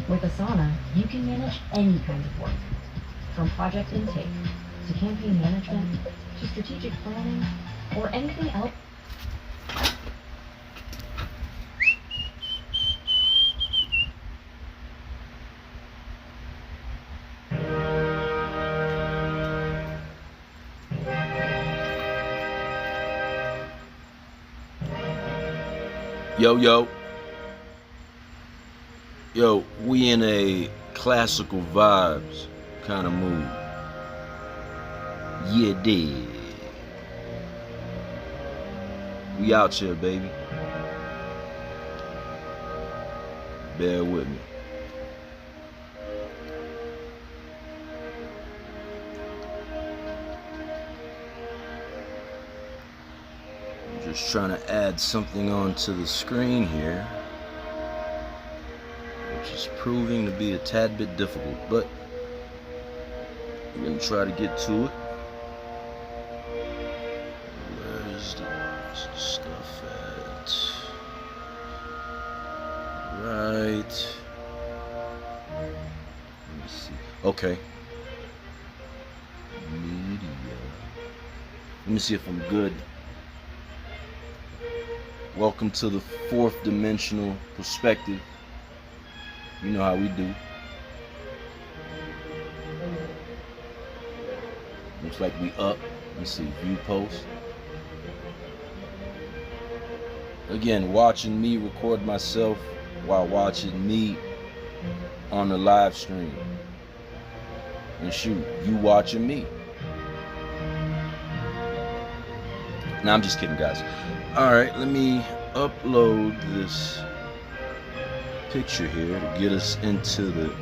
With Asana, you can manage any kind of work, from project intake to campaign management to strategic planning or anything else. Yo, we in a classical vibes kind of mood. Yeah, dig. We out here, baby. Bear with me. I'm just trying to add something onto the screen here, which is proving to be a tad bit difficult, but we're gonna try to get to it. Where's the stuff at? Right. Let me see. Okay. Media. Let me see if I'm good. Welcome to the fourth dimensional perspective. You know how we do. Looks like we up. Let's see, view post. Again, watching me record myself while watching me on the live stream. And shoot, you watching me. Nah, I'm just kidding, guys. Alright, let me upload this picture here to get us into the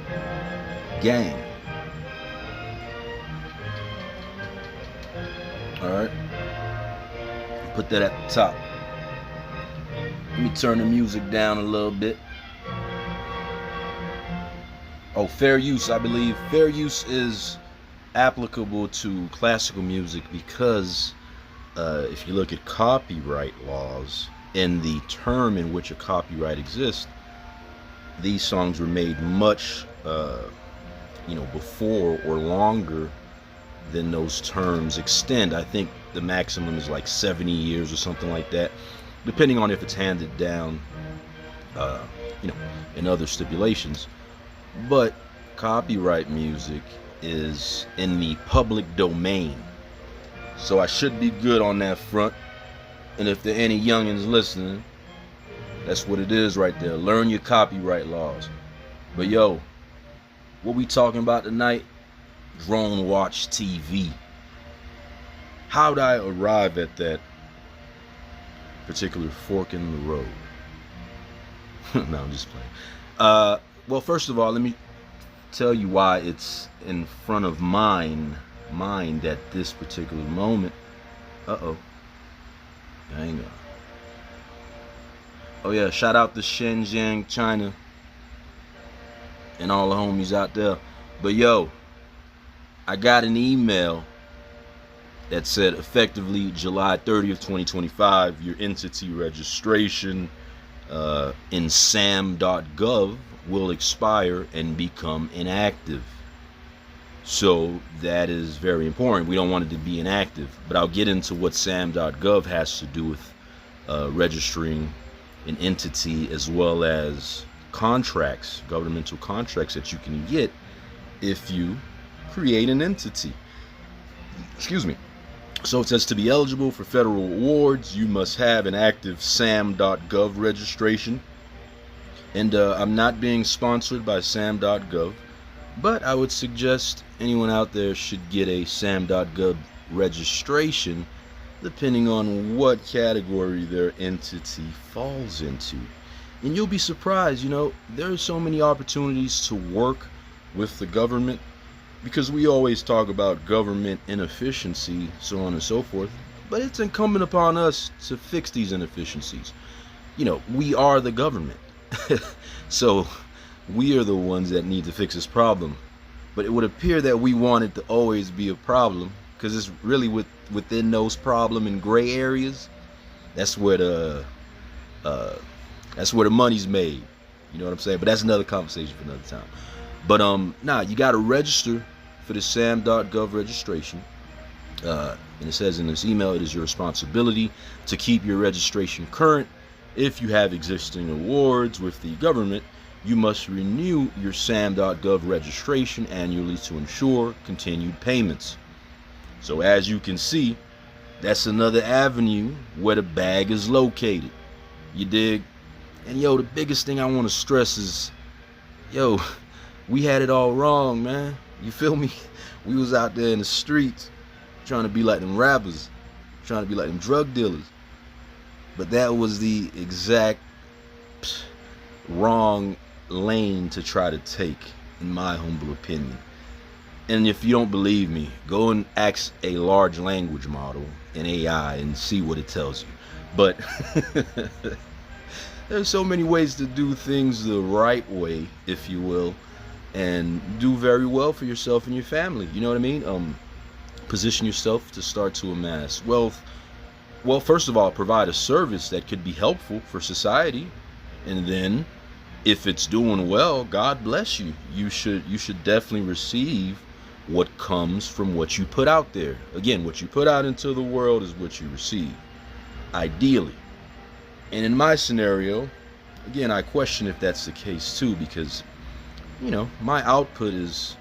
game. Alright. Put that at the top. Let me turn the music down a little bit. Oh, fair use, I believe. Fair use is applicable to classical music because if you look at copyright laws and the term in which a copyright exists, these songs were made much, before or longer than those terms extend. I think the maximum is like 70 years or something like that, depending on if it's handed down, in other stipulations. But copyright music is in the public domain. So I should be good on that front. And if there are any youngins listening, that's what it is right there. Learn your copyright laws. But yo, what we talking about tonight? Drone Watch TV. How'd I arrive at that particular fork in the road? No, I'm just playing. Well, first of all, let me tell you why it's in front of mind at this particular moment. Hang on. Oh yeah, shout out to Shenzhen, China, and all the homies out there. But yo, I got an email that said effectively July 30th, 2025, your entity registration in sam.gov will expire and become inactive. So that is very important. We don't want it to be inactive, but I'll get into what sam.gov has to do with registering an entity, as well as contracts, governmental contracts that you can get if you create an entity. Excuse me. So it says to be eligible for federal awards, you must have an active sam.gov registration. And I'm not being sponsored by sam.gov, but I would suggest anyone out there should get a sam.gov registration depending on what category their entity falls into. And you'll be surprised, there are so many opportunities to work with the government, because we always talk about government inefficiency, so on and so forth, but it's incumbent upon us to fix these inefficiencies. We are the government. So we are the ones that need to fix this problem. But it would appear that we want it to always be a problem, because it's really within those problem and gray areas. That's where the money's made. You know what I'm saying? But that's another conversation for another time. But nah, you got to register for the sam.gov registration. And it says in this email, it is your responsibility to keep your registration current. If you have existing awards with the government, you must renew your sam.gov registration annually to ensure continued payments. So as you can see, that's another avenue where the bag is located. You dig? And yo, the biggest thing I want to stress is, yo, we had it all wrong, man. You feel me? We was out there in the streets trying to be like them rappers, trying to be like them drug dealers. But that was the exact wrong lane to try to take, in my humble opinion. And if you don't believe me, go and ask a large language model, an AI, and see what it tells you. But there's so many ways to do things the right way, if you will, and do very well for yourself and your family. You know what I mean? Position yourself to start to amass wealth. Well, first of all, provide a service that could be helpful for society, and then if it's doing well, God bless you. You should definitely receive what comes from what you put out there. Again, what you put out into the world is what you receive, ideally. And in my scenario, again, I question if that's the case too, because, you know, my output is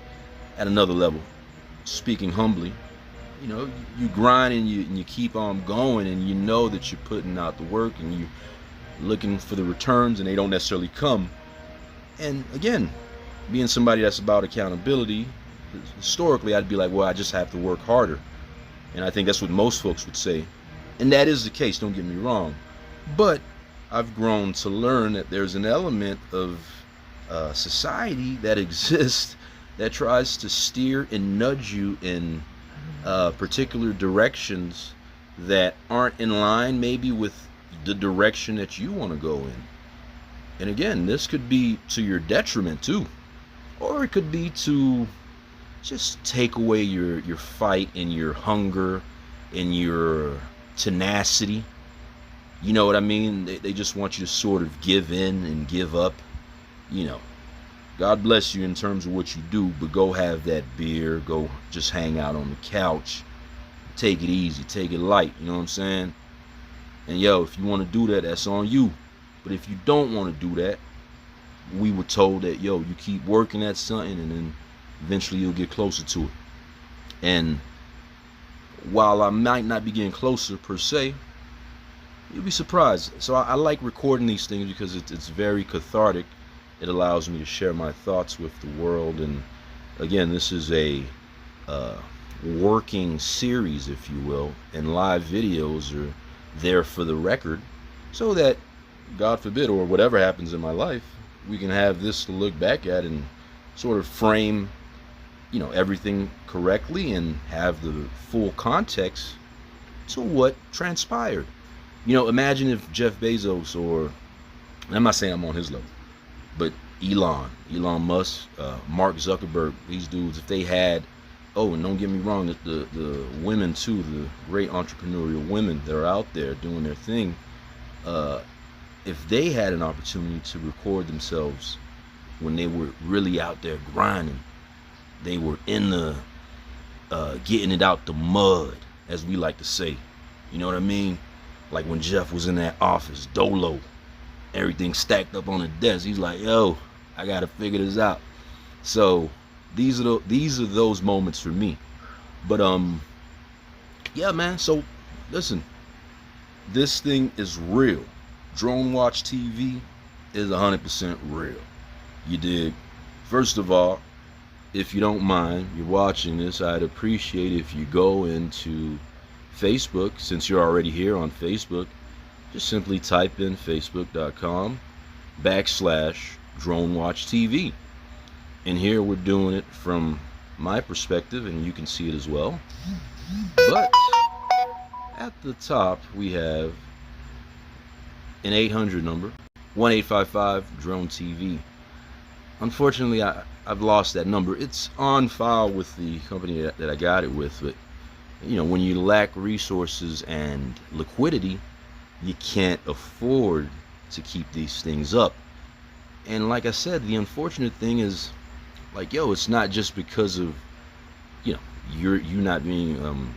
at another level. Speaking humbly, you know, you grind and you keep on going, and you know that you're putting out the work and you're looking for the returns, and they don't necessarily come. And again, being somebody that's about accountability, historically I'd be like, well, I just have to work harder. And I think that's what most folks would say. And that is the case, don't get me wrong. But I've grown to learn that there's an element of society that exists that tries to steer and nudge you in particular directions that aren't in line maybe with the direction that you want to go in. And again, this could be to your detriment too, or it could be to just take away your fight and your hunger and your tenacity. You know what I mean? They just want you to sort of give in and give up. You know, God bless you in terms of what you do, but go have that beer, go just hang out on the couch, take it easy, take it light, you know what I'm saying? And yo, if you want to do that, that's on you. But if you don't want to do that, we were told that, yo, you keep working at something and then eventually you'll get closer to it. And while I might not be getting closer per se, you'll be surprised. So I like recording these things because it's very cathartic. It allows me to share my thoughts with the world. And again, this is a working series, if you will, and live videos are there for the record, so that, God forbid, or whatever happens in my life, we can have this to look back at and sort of frame, you know, everything correctly and have the full context to what transpired. You know, imagine if Jeff Bezos, or, I'm not saying I'm on his level, but Elon Musk, Mark Zuckerberg, these dudes, if they had, oh, and don't get me wrong, the women too, the great entrepreneurial women that are out there doing their thing, if they had an opportunity to record themselves when they were really out there grinding, they were in the getting it out the mud, as we like to say, you know what I mean? Like when Jeff was in that office, dolo, everything stacked up on the desk, he's like, yo, I gotta figure this out. So these are those moments for me. But yeah, man, so listen, this thing is real. Drone Watch TV is 100% real. You dig? First of all, if you don't mind, you're watching this, I'd appreciate if you go into Facebook. Since you're already here on Facebook, just simply type in facebook.com/Drone Watch TV. And here we're doing it from my perspective, and you can see it as well. But at the top we have an 800 number, 1-855 Drone TV. Unfortunately, I've lost that number. It's on file with the company that I got it with, but you know, when you lack resources and liquidity, you can't afford to keep these things up. And like I said, the unfortunate thing is, like, yo, it's not just because of, you know, you not being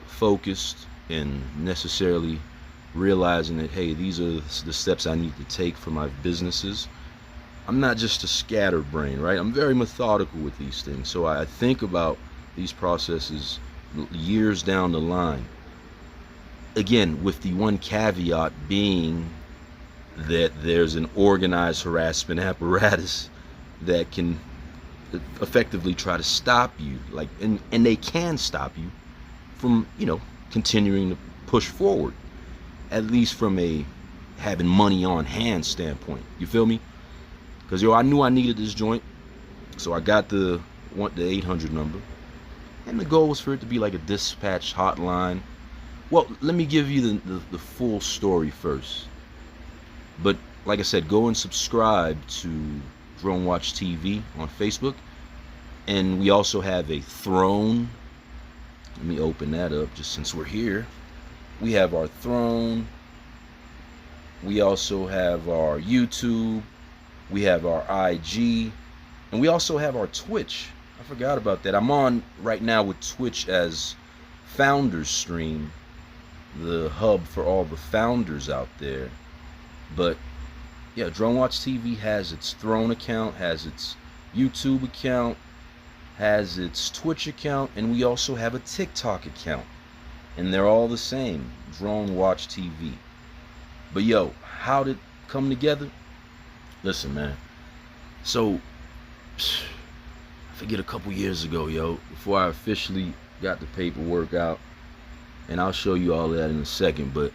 focused and necessarily realizing that, hey, these are the steps I need to take for my businesses. I'm not just a scatterbrain, right? I'm very methodical with these things. So I think about these processes years down the line. Again, with the one caveat being that there's an organized harassment apparatus that can effectively try to stop you, like, and they can stop you from, you know, continuing to push forward, at least from a having money on hand standpoint. You feel me? Because, yo, I knew I needed this joint, so I got the 800 number, and the goal was for it to be like a dispatch hotline. Well, let me give you the full story first. But like I said, go and subscribe to Drone Watch TV on Facebook, and we also have a Throne. Let me open that up just since we're here. We have our Throne. We also have our YouTube. We have our IG, and we also have our Twitch. I forgot about that. I'm on right now with Twitch as Founders Stream, the hub for all the founders out there. But yeah, Drone Watch TV has its Throne account, has its YouTube account, has its Twitch account, and we also have a TikTok account. And they're all the same, Drone Watch TV. But yo, how did it come together? Listen, man. So, I forget, a couple years ago, yo, before I officially got the paperwork out, and I'll show you all that in a second, but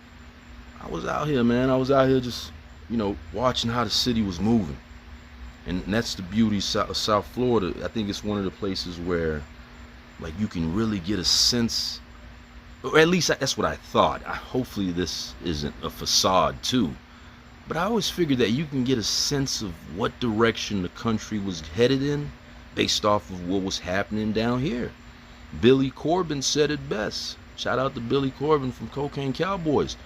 I was out here, man. I was out here just, you know, watching how the city was moving. And that's the beauty of South Florida. I think it's one of the places where, like, you can really get a sense, or at least that's what I thought. Hopefully this isn't a facade too. But I always figured that you can get a sense of what direction the country was headed in based off of what was happening down here. Billy Corbin said it best. Shout out to Billy Corbin from Cocaine Cowboys.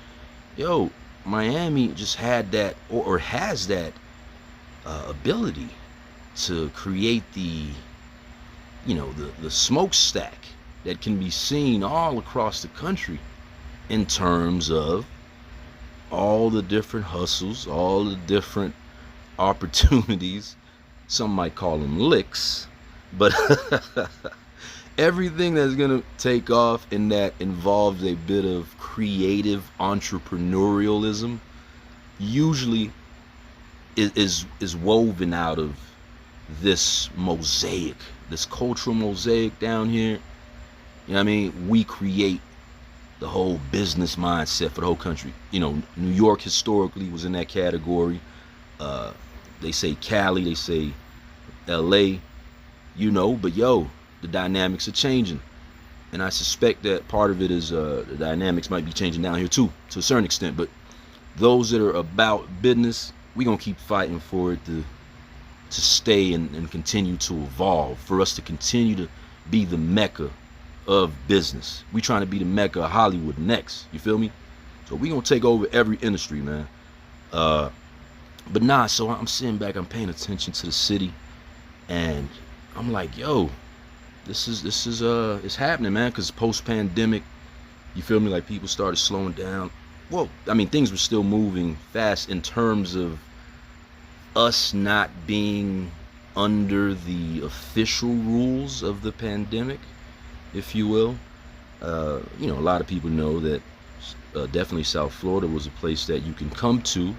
Yo, Miami just had that, or has that ability to create the, you know, the smokestack that can be seen all across the country in terms of all the different hustles, all the different opportunities. Some might call them licks, but everything that's gonna take off and that involves a bit of creative entrepreneurialism usually is woven out of this mosaic, this cultural mosaic down here. You know what I mean? We create the whole business mindset for the whole country. You know, New York historically was in that category. They say Cali, they say LA, you know, but yo, the dynamics are changing. And I suspect that part of it is the dynamics might be changing down here too, to a certain extent. But those that are about business, we're going to keep fighting for it to stay and continue to evolve, for us to continue to be the mecca of business. We trying to be the mecca of Hollywood next. You feel me? So we gonna take over every industry, man. But nah, so I'm sitting back, I'm paying attention to the city, and I'm like, yo, this is it's happening, man. Because post-pandemic, you feel me, like people started slowing down. Well, I mean, things were still moving fast in terms of us not being under the official rules of the pandemic, if you will. You know, a lot of people know that definitely South Florida was a place that you can come to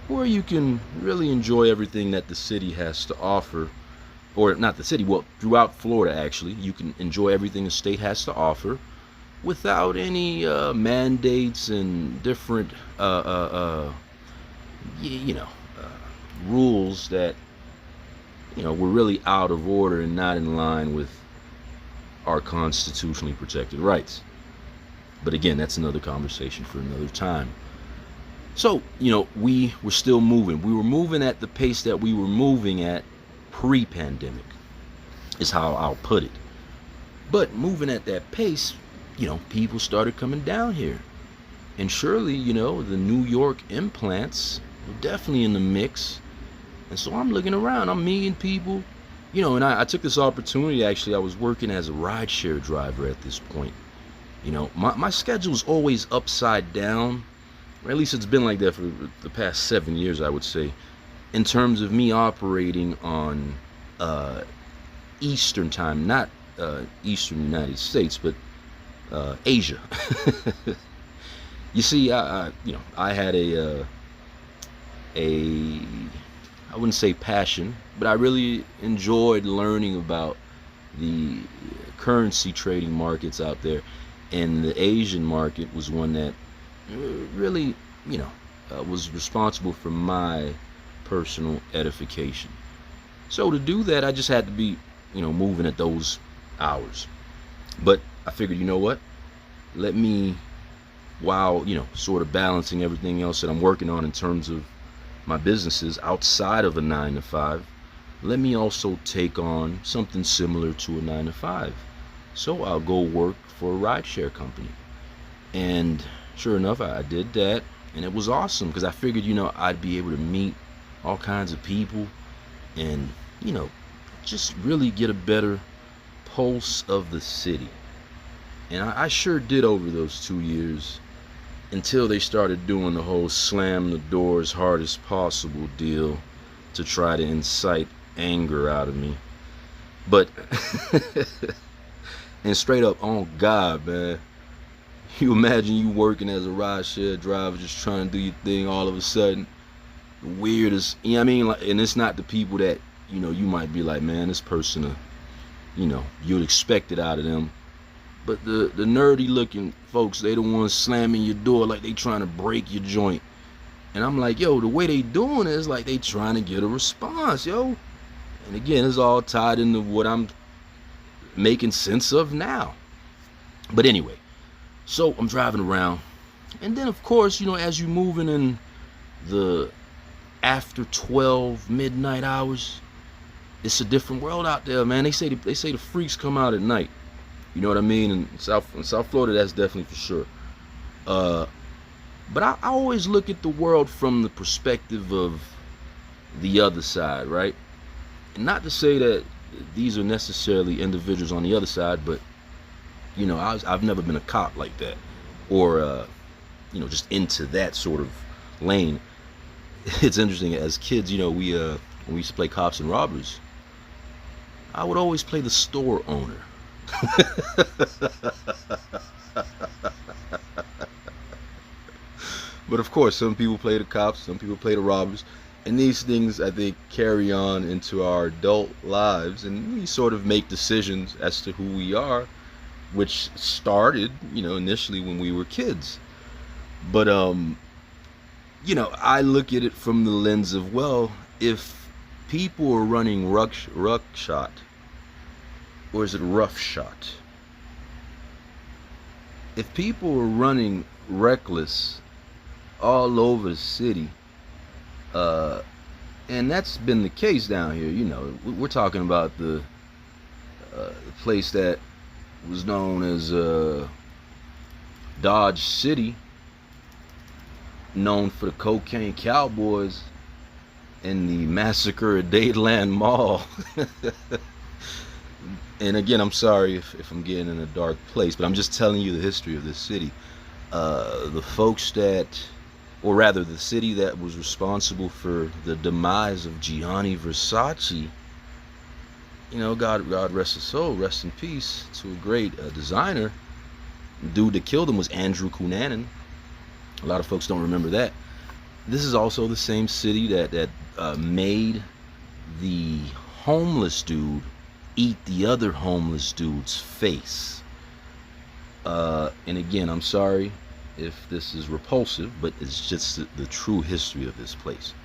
where you can really enjoy everything that the city has to offer. Or not the city, well, throughout Florida, actually, you can enjoy everything the state has to offer without any mandates and different, rules that, you know, were really out of order and not in line with our constitutionally protected rights. But again, that's another conversation for another time. So, you know, we were still moving. We were moving at the pace that we were moving at pre-pandemic, is how I'll put it. But moving at that pace, you know, people started coming down here. And surely, you know, the New York implants were definitely in the mix. And so I'm looking around, I'm meeting people, and I took this opportunity. Actually, I was working as a rideshare driver at this point. My schedule's always upside down, or at least it's been like that for the past 7 years, I would say, in terms of me operating on Eastern time, not Eastern United States, but Asia. You see, I had a I wouldn't say passion, but I really enjoyed learning about the currency trading markets out there, and the Asian market was one that really, was responsible for my personal edification. So to do that, I just had to be, moving at those hours. But I figured, you know what? Let me, while, sort of balancing everything else that I'm working on in terms of my businesses outside of a 9 to 5, let me also take on something similar to a 9 to 5. So I'll go work for a rideshare company. And sure enough, I did that, and it was awesome because I figured, I'd be able to meet all kinds of people and, just really get a better pulse of the city. And I sure did over those 2 years, until they started doing the whole slam the door as hard as possible deal to try to incite anger out of me. But and straight up, oh God, man, you imagine you working as a rideshare driver, just trying to do your thing, all of a sudden the weirdest, like, and it's not the people that you might be like, man, this person you'd expect it out of them. But the nerdy looking folks, they the ones slamming your door like they trying to break your joint. And I'm like, yo, the way they doing it is like they trying to get a response, yo. And again, it's all tied into what I'm making sense of now. But anyway, so I'm driving around. And then, of course, as you moving in the after 12 midnight hours, it's a different world out there, man. They say the freaks come out at night. You know what I mean? In South Florida, that's definitely for sure. But I always look at the world from the perspective of the other side, right? And not to say that these are necessarily individuals on the other side, but I've never been a cop like that, or just into that sort of lane. It's interesting. As kids, when we used to play cops and robbers, I would always play the store owner. But of course, some people play the cops, some people play the robbers, and these things, I think, carry on into our adult lives, and we sort of make decisions as to who we are, which started, initially when we were kids. But I look at it from the lens of, well, if people are running ruckshot, or is it roughshot? If people are running reckless all over the city, and that's been the case down here, we're talking about the place that was known as Dodge City, known for the cocaine cowboys and the massacre at Dadeland Mall. And again, I'm sorry if I'm getting in a dark place, but I'm just telling you the history of this city. The folks or rather the city that was responsible for the demise of Gianni Versace, God rest his soul, rest in peace to a great designer. Dude that killed him was Andrew Cunanan. A lot of folks don't remember that. This is also the same city that made the homeless dude eat the other homeless dude's face. And again, I'm sorry if this is repulsive, but it's just the true history of this place.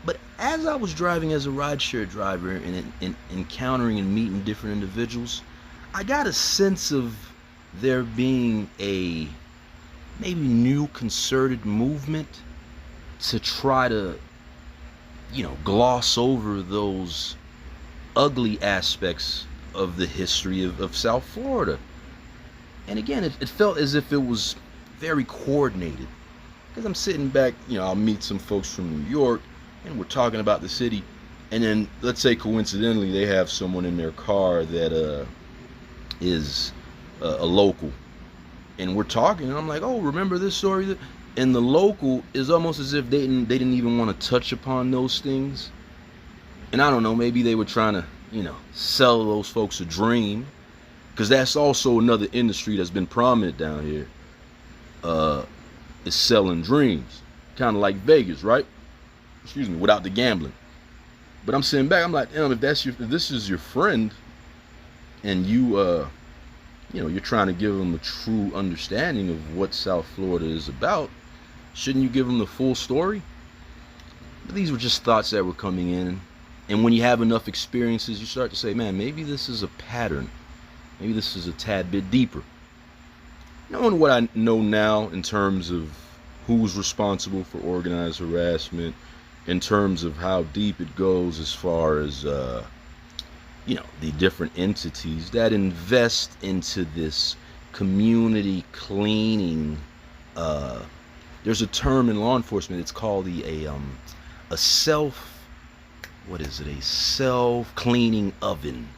But as I was driving as a rideshare driver and encountering and meeting different individuals, I got a sense of there being a maybe new concerted movement to try to, gloss over those ugly aspects of the history of South Florida. And again, it felt as if it was very coordinated, because I'm sitting back, I'll meet some folks from New York, and we're talking about the city, and then let's say coincidentally they have someone in their car that is a local, and we're talking, and I'm like, oh, remember this story? And the local is almost as if they didn't even want to touch upon those things. And I don't know, maybe they were trying to, sell those folks a dream, because that's also another industry that's been prominent down here. Is selling dreams, kind of like Vegas, right? Excuse me, without the gambling. But I'm sitting back, I'm like, damn, if this is your friend, and you're trying to give them a true understanding of what South Florida is about, shouldn't you give them the full story? But these were just thoughts that were coming in. And when you have enough experiences, you start to say, man, maybe this is a pattern. Maybe this is a tad bit deeper. Knowing what I know now in terms of who's responsible for organized harassment, in terms of how deep it goes as far as, the different entities that invest into this community cleaning. There's a term in law enforcement. It's called a self-cleaning oven.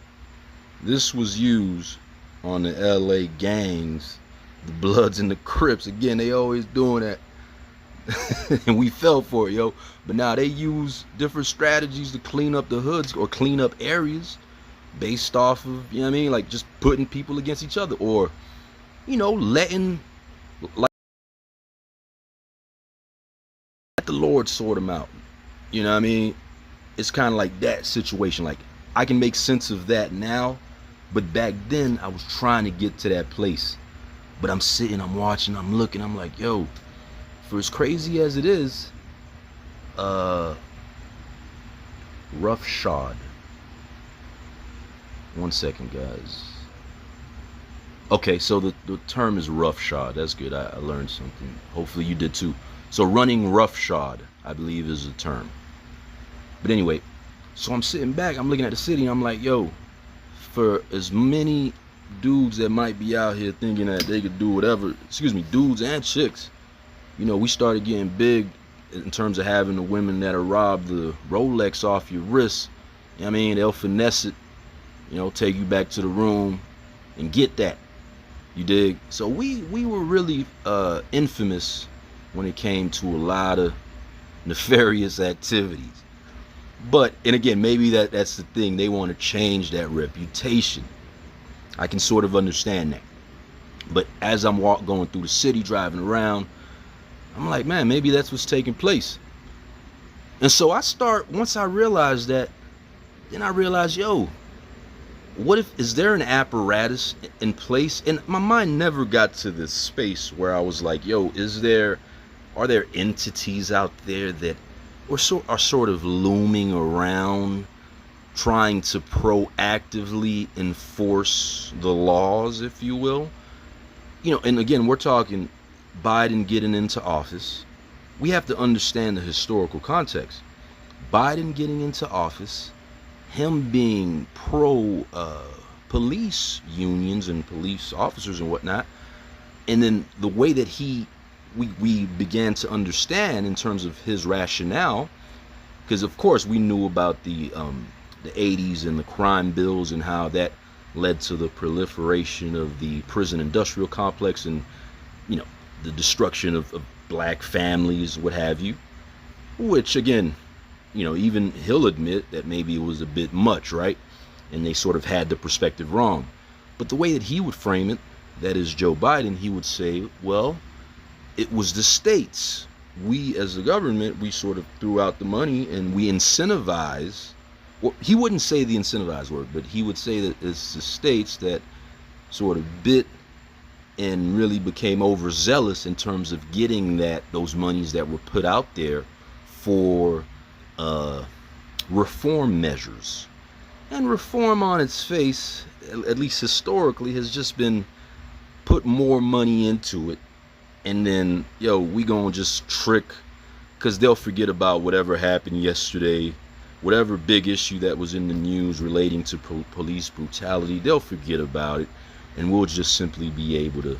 This was used on the LA gangs, the Bloods and the Crips. Again, they always doing that. And we fell for it, yo. But now they use different strategies to clean up the hoods or clean up areas based off of, like just putting people against each other, or, letting like the Lord sort them out. It's kind of like that situation. Like, I can make sense of that now, but back then I was trying to get to that place. But I'm sitting, I'm watching, I'm looking, I'm like, yo, for as crazy as it is, roughshod. One second, guys. Okay, so the term is roughshod. That's good. I learned something. Hopefully you did too. So running roughshod, I believe, is a term. But anyway, so I'm sitting back, I'm looking at the city, and I'm like, yo, for as many dudes that might be out here thinking that they could do whatever, dudes and chicks, we started getting big in terms of having the women that'll rob the Rolex off your wrist. They'll finesse it, take you back to the room and get that. You dig? So we were really infamous when it came to a lot of nefarious activities. But, and again, maybe that's the thing. They want to change that reputation. I can sort of understand that. But as I'm going through the city, driving around, I'm like, man, maybe that's what's taking place. And so once I realized that, then I realized, yo, is there an apparatus in place? And my mind never got to this space where I was like, yo, are there entities out there that are sort of looming around, trying to proactively enforce the laws, if you will? And again, we're talking Biden getting into office. We have to understand the historical context. Biden getting into office, him being pro police unions and police officers and whatnot, and then the way that we began to understand in terms of his rationale, because of course we knew about the 80s and the crime bills and how that led to the proliferation of the prison industrial complex and the destruction of black families, what have you, which again, even he'll admit that maybe it was a bit much, right? And they sort of had the perspective wrong. But the way that he would frame it, that is Joe Biden, he would say, well, it was the states. We as the government, we sort of threw out the money and we incentivize. Well, he wouldn't say the incentivize word, but he would say that it's the states that sort of bit and really became overzealous in terms of getting those monies that were put out there for reform measures. And reform on its face, at least historically, has just been put more money into it. And then, we gonna just trick, because they'll forget about whatever happened yesterday, whatever big issue that was in the news relating to police brutality, they'll forget about it. And we'll just simply be able to,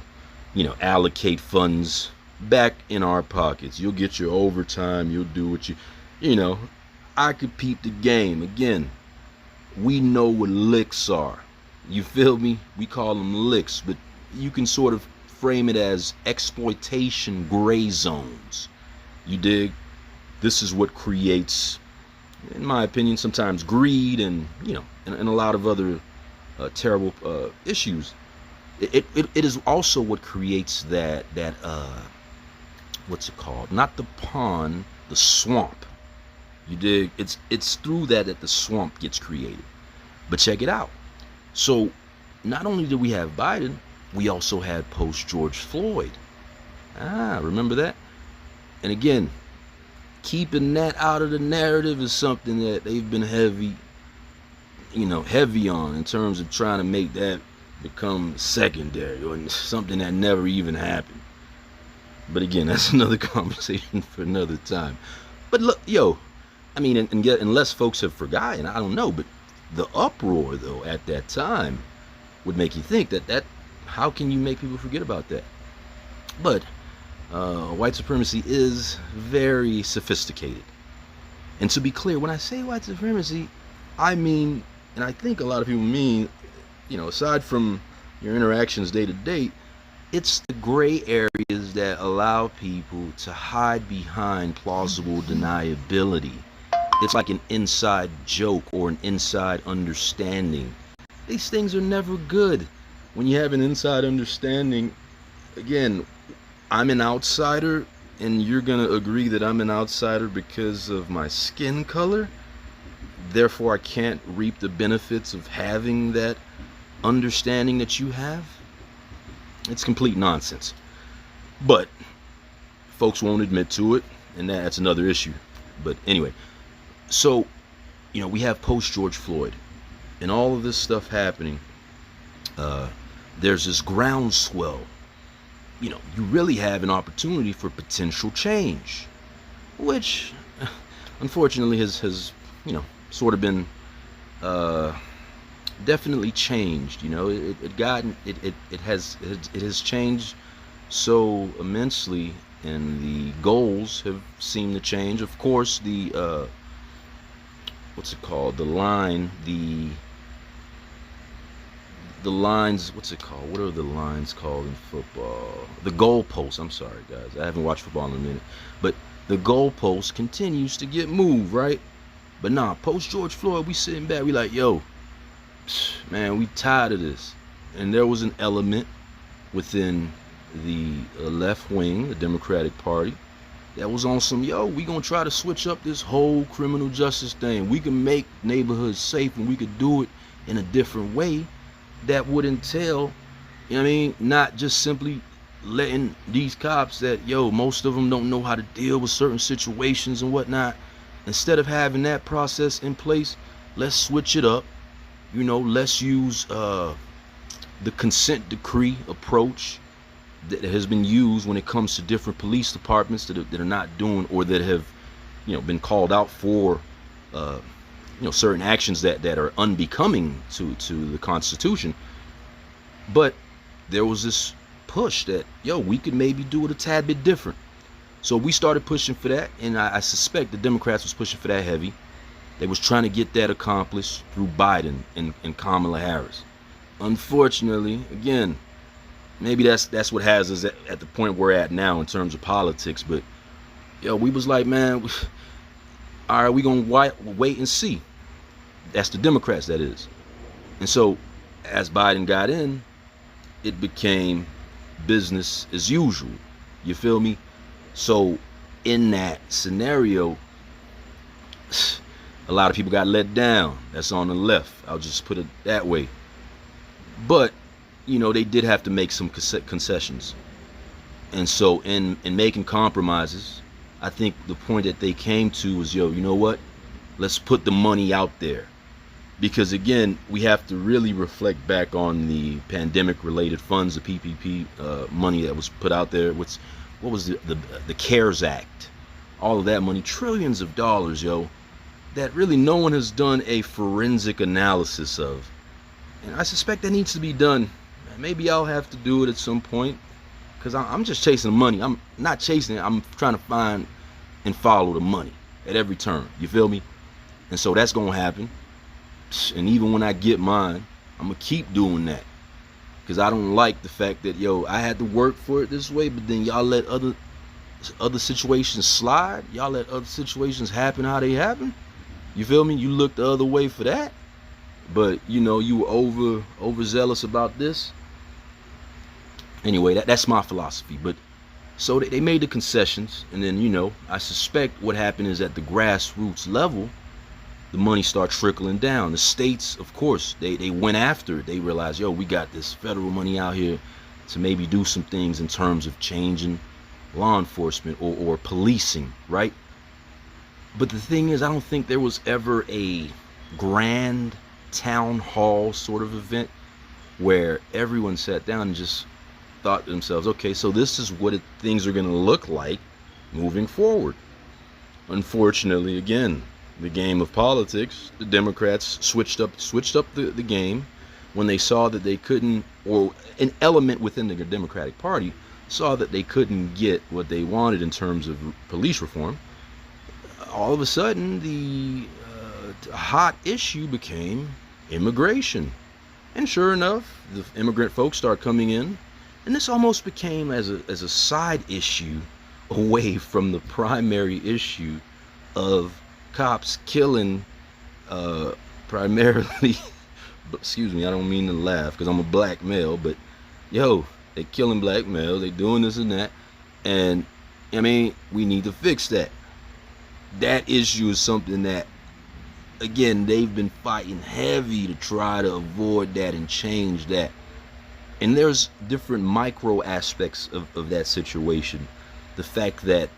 allocate funds back in our pockets. You'll get your overtime, you'll do what I could peep the game. Again, we know what licks are. You feel me? We call them licks, but you can sort of frame it as exploitation gray zones. You dig? This is what creates, in my opinion, sometimes greed and, and a lot of other terrible issues. It is also what creates that what's it called? Not the pond, the swamp. You dig? It's through that the swamp gets created. But check it out. So not only did we have Biden, we also had post George Floyd. Remember that? And again, keeping that out of the narrative is something that they've been heavy on in terms of trying to make that become secondary or something that never even happened. But again, that's another conversation for another time. But look, unless folks have forgotten, I don't know, but the uproar though at that time would make you think that how can you make people forget about that? But white supremacy is very sophisticated. And to be clear, when I say white supremacy, I mean, and I think a lot of people mean, aside from your interactions day to day, it's the gray areas that allow people to hide behind plausible deniability. It's like an inside joke or an inside understanding. These things are never good. When you have an inside understanding, again, I'm an outsider, and you're going to agree that I'm an outsider because of my skin color. Therefore, I can't reap the benefits of having that understanding that you have. It's complete nonsense. But folks won't admit to it, and that's another issue. But anyway, so, we have post George Floyd and all of this stuff happening. There's this groundswell. You really have an opportunity for potential change, which unfortunately has sort of been definitely changed. It has changed so immensely, and the goals have seemed to change. Of course, the what's it called? The lines, what's it called? What are the lines called in football? The goalpost. I'm sorry, guys. I haven't watched football in a minute. But the goalpost continues to get moved, right? But nah, post George Floyd, we sitting back, we like, yo, man, we tired of this. And there was an element within the left wing, the Democratic Party, that was on some, we gonna try to switch up this whole criminal justice thing. We can make neighborhoods safe, and we could do it in a different way that would entail, not just simply letting these cops that, most of them don't know how to deal with certain situations and whatnot. Instead of having that process in place, let's switch it up. Let's use the consent decree approach that has been used when it comes to different police departments that are not doing, or that have, been called out for, certain actions that are unbecoming to the Constitution. But there was this push that, we could maybe do it a tad bit different. So we started pushing for that, and I suspect the Democrats was pushing for that heavy. They was trying to get that accomplished through Biden and Kamala Harris. Unfortunately, again, maybe that's what has us at the point we're at now in terms of politics. But we was like, man, all right, we gonna wait and see. That's the Democrats, that is. And so as Biden got in, it became business as usual. You feel me? So in that scenario, a lot of people got let down. That's on the left. I'll just put it that way. But they did have to make some concessions. And so in making compromises, I think the point that they came to was, you know what? Let's put the money out there. Because again, we have to really reflect back on the pandemic related funds, the PPP money that was put out there. What was the CARES Act? All of that money, trillions of dollars, that really no one has done a forensic analysis of. And I suspect that needs to be done. Maybe I'll have to do it at some point, because I'm just chasing the money. I'm not chasing it. I'm trying to find and follow the money at every turn. You feel me? And so that's gonna happen. And even when I get mine, I'm gonna keep doing that, because I don't like the fact that, yo, I had to work for it this way, but then y'all let other situations slide. Y'all let other situations happen how they happen. You feel me? You look the other way for that, but you know, you were overzealous about this. Anyway, that's my philosophy. But so they made the concessions, and then, you know, I suspect what happened is at the grassroots level, the money started trickling down. The states, of course, they went after it. They realized, yo, we got this federal money out here to maybe do some things in terms of changing law enforcement or policing, right? But the thing is, I don't think there was ever a grand town hall sort of event where everyone sat down and just thought to themselves, okay, so this is what things are going to look like moving forward. Unfortunately, again, the game of politics, the Democrats switched up the game when they saw that they couldn't, or an element within the Democratic Party saw that they couldn't get what they wanted in terms of police reform. All of a sudden, the hot issue became immigration. And sure enough, the immigrant folks start coming in, and this almost became as a side issue away from the primary issue of cops killing primarily excuse me, I don't mean to laugh because I'm a black male, but yo, they killing black males, they doing this and that, and I mean, we need to fix that. That issue is something that, again, they've been fighting heavy to try to avoid that and change that. And there's different micro aspects of that situation. The fact that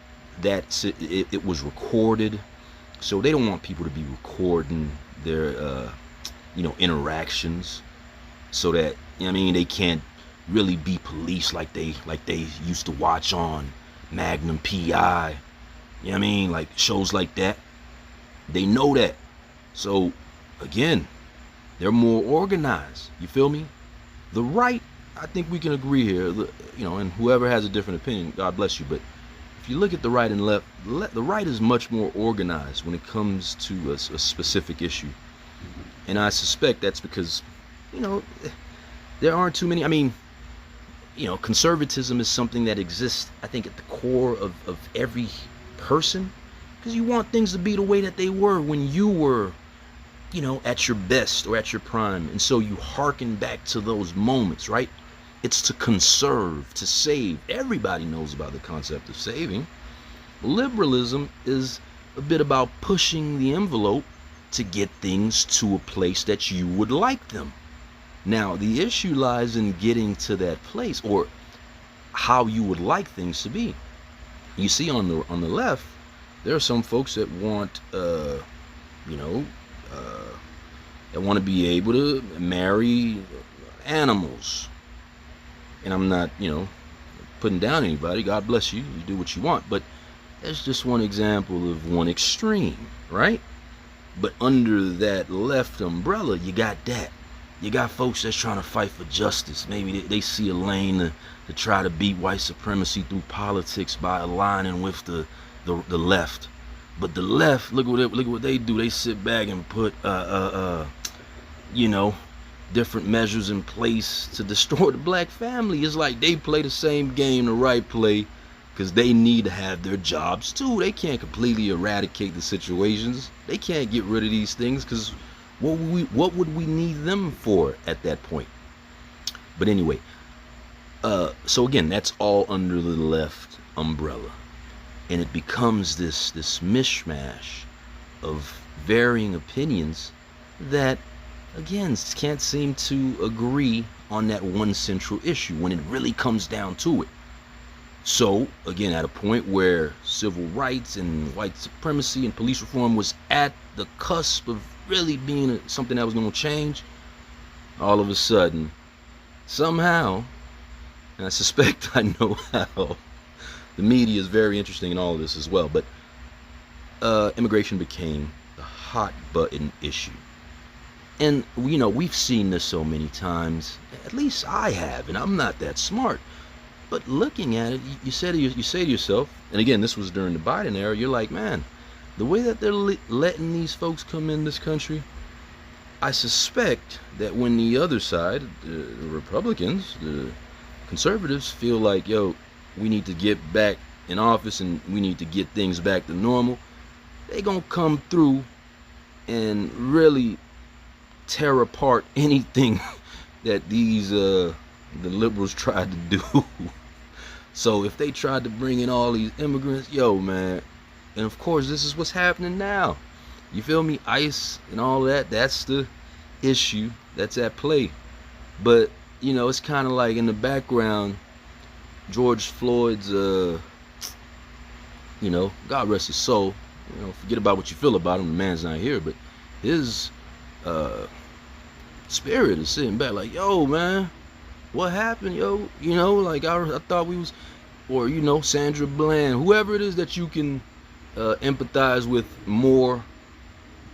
it was recorded, so they don't want people to be recording their interactions, so that, I mean, they can't really be police like they used to watch on Magnum PI. You know what I mean? Like shows like that. They know that. So again, they're more organized. You feel me? The right, I think we can agree here, and whoever has a different opinion, God bless you, but if you look at the right and left, the right is much more organized when it comes to a specific issue. And I suspect that's because, there aren't too many. I mean, conservatism is something that exists, I think, at the core of every person, because you want things to be the way that they were when you were, at your best or at your prime. And so you hearken back to those moments, right? It's to conserve, to save. Everybody knows about the concept of saving. Liberalism is a bit about pushing the envelope to get things to a place that you would like them. Now, the issue lies in getting to that place, or how you would like things to be. You see, on the left, there are some folks that want, that want to be able to marry animals. And I'm not, putting down anybody. God bless you. You do what you want. But that's just one example of one extreme, right? But under that left umbrella, you got that. You got folks that's trying to fight for justice. Maybe they see a lane to try to beat white supremacy through politics by aligning with the left. But the left, look what they do. They sit back and put different measures in place to destroy the black family. It's like they play the same game the right play, because they need to have their jobs too. They can't completely eradicate the situations. They can't get rid of these things, because what would we need them for at that point? But anyway, so again, that's all under the left umbrella, and it becomes this mishmash of varying opinions that, again, can't seem to agree on that one central issue when it really comes down to it. So again, at a point where civil rights and white supremacy and police reform was at the cusp of really being something that was going to change, all of a sudden, somehow, and I suspect I know how, the media is very interesting in all of this as well, but immigration became the hot button issue. And we've seen this so many times, at least I have, and I'm not that smart, but looking at it, you say to yourself, and again, this was during the Biden era, you're like, man, the way that they're letting these folks come in this country, I suspect that when the other side, the Republicans, the conservatives, feel like, yo, we need to get back in office and we need to get things back to normal, they gonna come through and really tear apart anything that these the liberals tried to do. So if they tried to bring in all these immigrants, yo man, and of course this is what's happening now. You feel me? ICE and all that, that's the issue that's at play. But you know, it's kind of like in the background, George Floyd's you know, God rest his soul, you know, forget about what you feel about him, the man's not here, but his spirit is sitting back like, yo man, what happened, yo? You know, like I thought we was, or you know, Sandra Bland, whoever it is that you can empathize with more,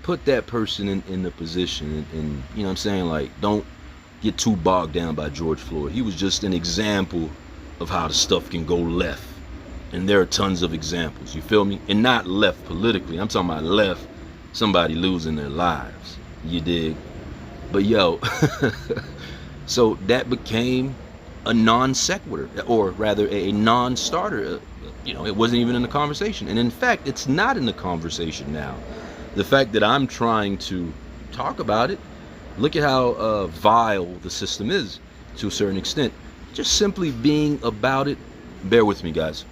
put that person in the position, and you know what I'm saying, like, don't get too bogged down by George Floyd. He was just an example of how the stuff can go left, and there are tons of examples, you feel me? And not left politically, I'm talking about left, somebody losing their lives, you dig? But yo, so that became a non sequitur, or rather a non-starter. You know, it wasn't even in the conversation, and in fact it's not in the conversation now. The fact that I'm trying to talk about it, look at how vile the system is to a certain extent. Just simply being about it, bear with me guys.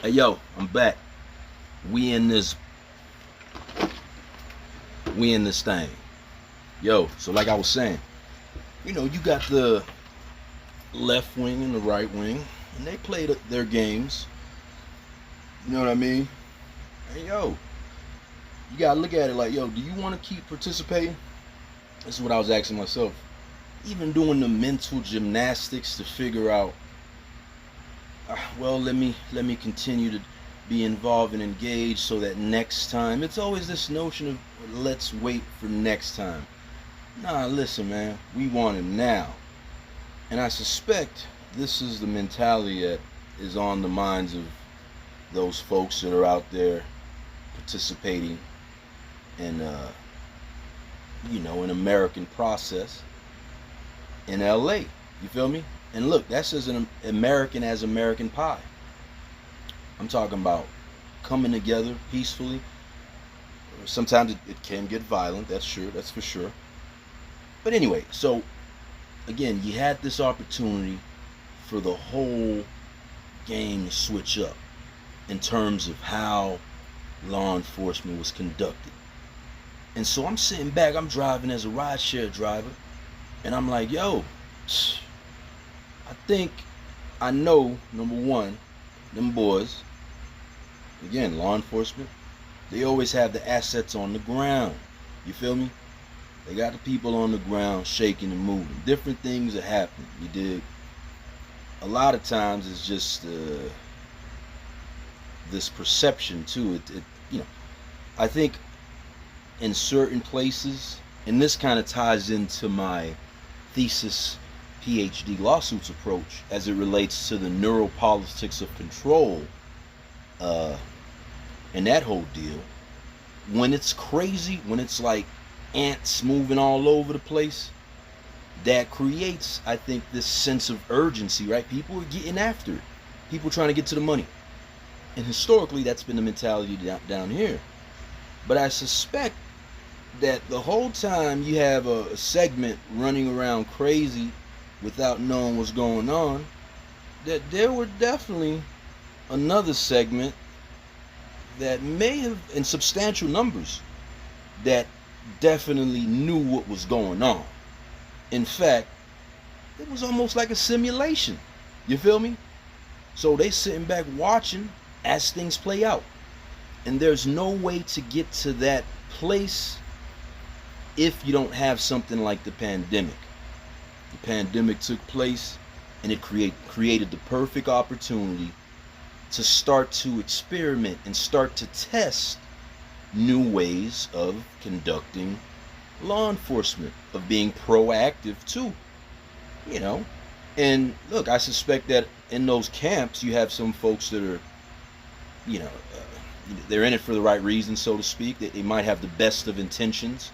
Hey yo, I'm back. We in this thing. Yo, so like I was saying, you got the left wing and the right wing, and they play their games. You know what I mean? And yo, you gotta look at it like, yo, do you want to keep participating? This is what I was asking myself. Even doing the mental gymnastics to figure out, well, let me continue to be involved and engaged so that next time. It's always this notion of let's wait for next time. Nah, listen, man, we want it now. And I suspect this is the mentality that is on the minds of those folks that are out there participating in an American process in LA. You feel me? And look, that's as an American as American pie. I'm talking about coming together peacefully. Sometimes it can get violent, that's for sure. But anyway, so again, you had this opportunity for the whole game to switch up in terms of how law enforcement was conducted. And so I'm sitting back, I'm driving as a rideshare driver, and I'm like, yo, I think I know, number one, them boys, again, law enforcement, they always have the assets on the ground. You feel me? They got the people on the ground shaking and moving. Different things are happening. You dig? A lot of times it's just this perception too. I think in certain places, and this kind of ties into my thesis PhD lawsuits approach as it relates to the neuropolitics of control and that whole deal. When it's crazy, when it's like ants moving all over the place, that creates, I think, this sense of urgency, right? People are getting after it. People trying to get to the money. And historically, that's been the mentality down here. But I suspect that the whole time you have a segment running around crazy without knowing what's going on, that there were definitely another segment that may have, in substantial numbers, that definitely knew what was going on. In fact, it was almost like a simulation. You feel me? So they sitting back watching as things play out. And there's no way to get to that place if you don't have something like the pandemic. The pandemic took place, and it created the perfect opportunity to start to experiment and start to test new ways of conducting law enforcement, of being proactive too. And look, I suspect that in those camps you have some folks that are, they're in it for the right reasons, so to speak. They might have the best of intentions.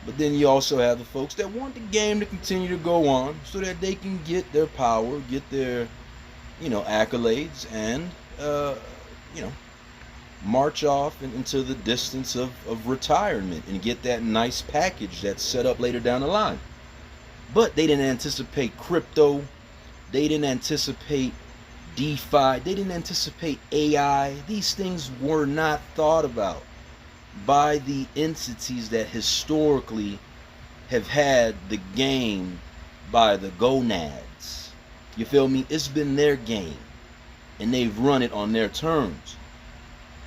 But then you also have the folks that want the game to continue to go on so that they can get their power, get their, accolades, and, march off into the distance of retirement and get that nice package that's set up later down the line. But they didn't anticipate crypto. They didn't anticipate DeFi. They didn't anticipate AI. These things were not thought about by the entities that historically have had the game by the gonads. You feel me? It's been their game, and they've run it on their terms.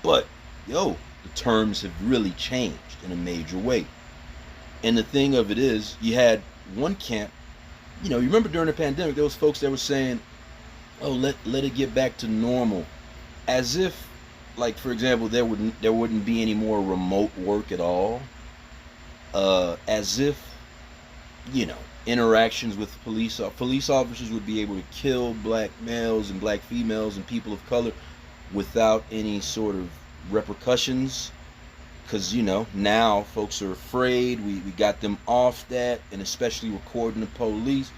But, the terms have really changed in a major way. And the thing of it is, you had one camp, you remember during the pandemic, there was folks that were saying, oh, let it get back to normal. As if, like, for example, there wouldn't be any more remote work at all. As if, interactions with police officers would be able to kill black males and black females and people of color without any sort of repercussions, because now folks are afraid. We got them off that, and especially recording the police,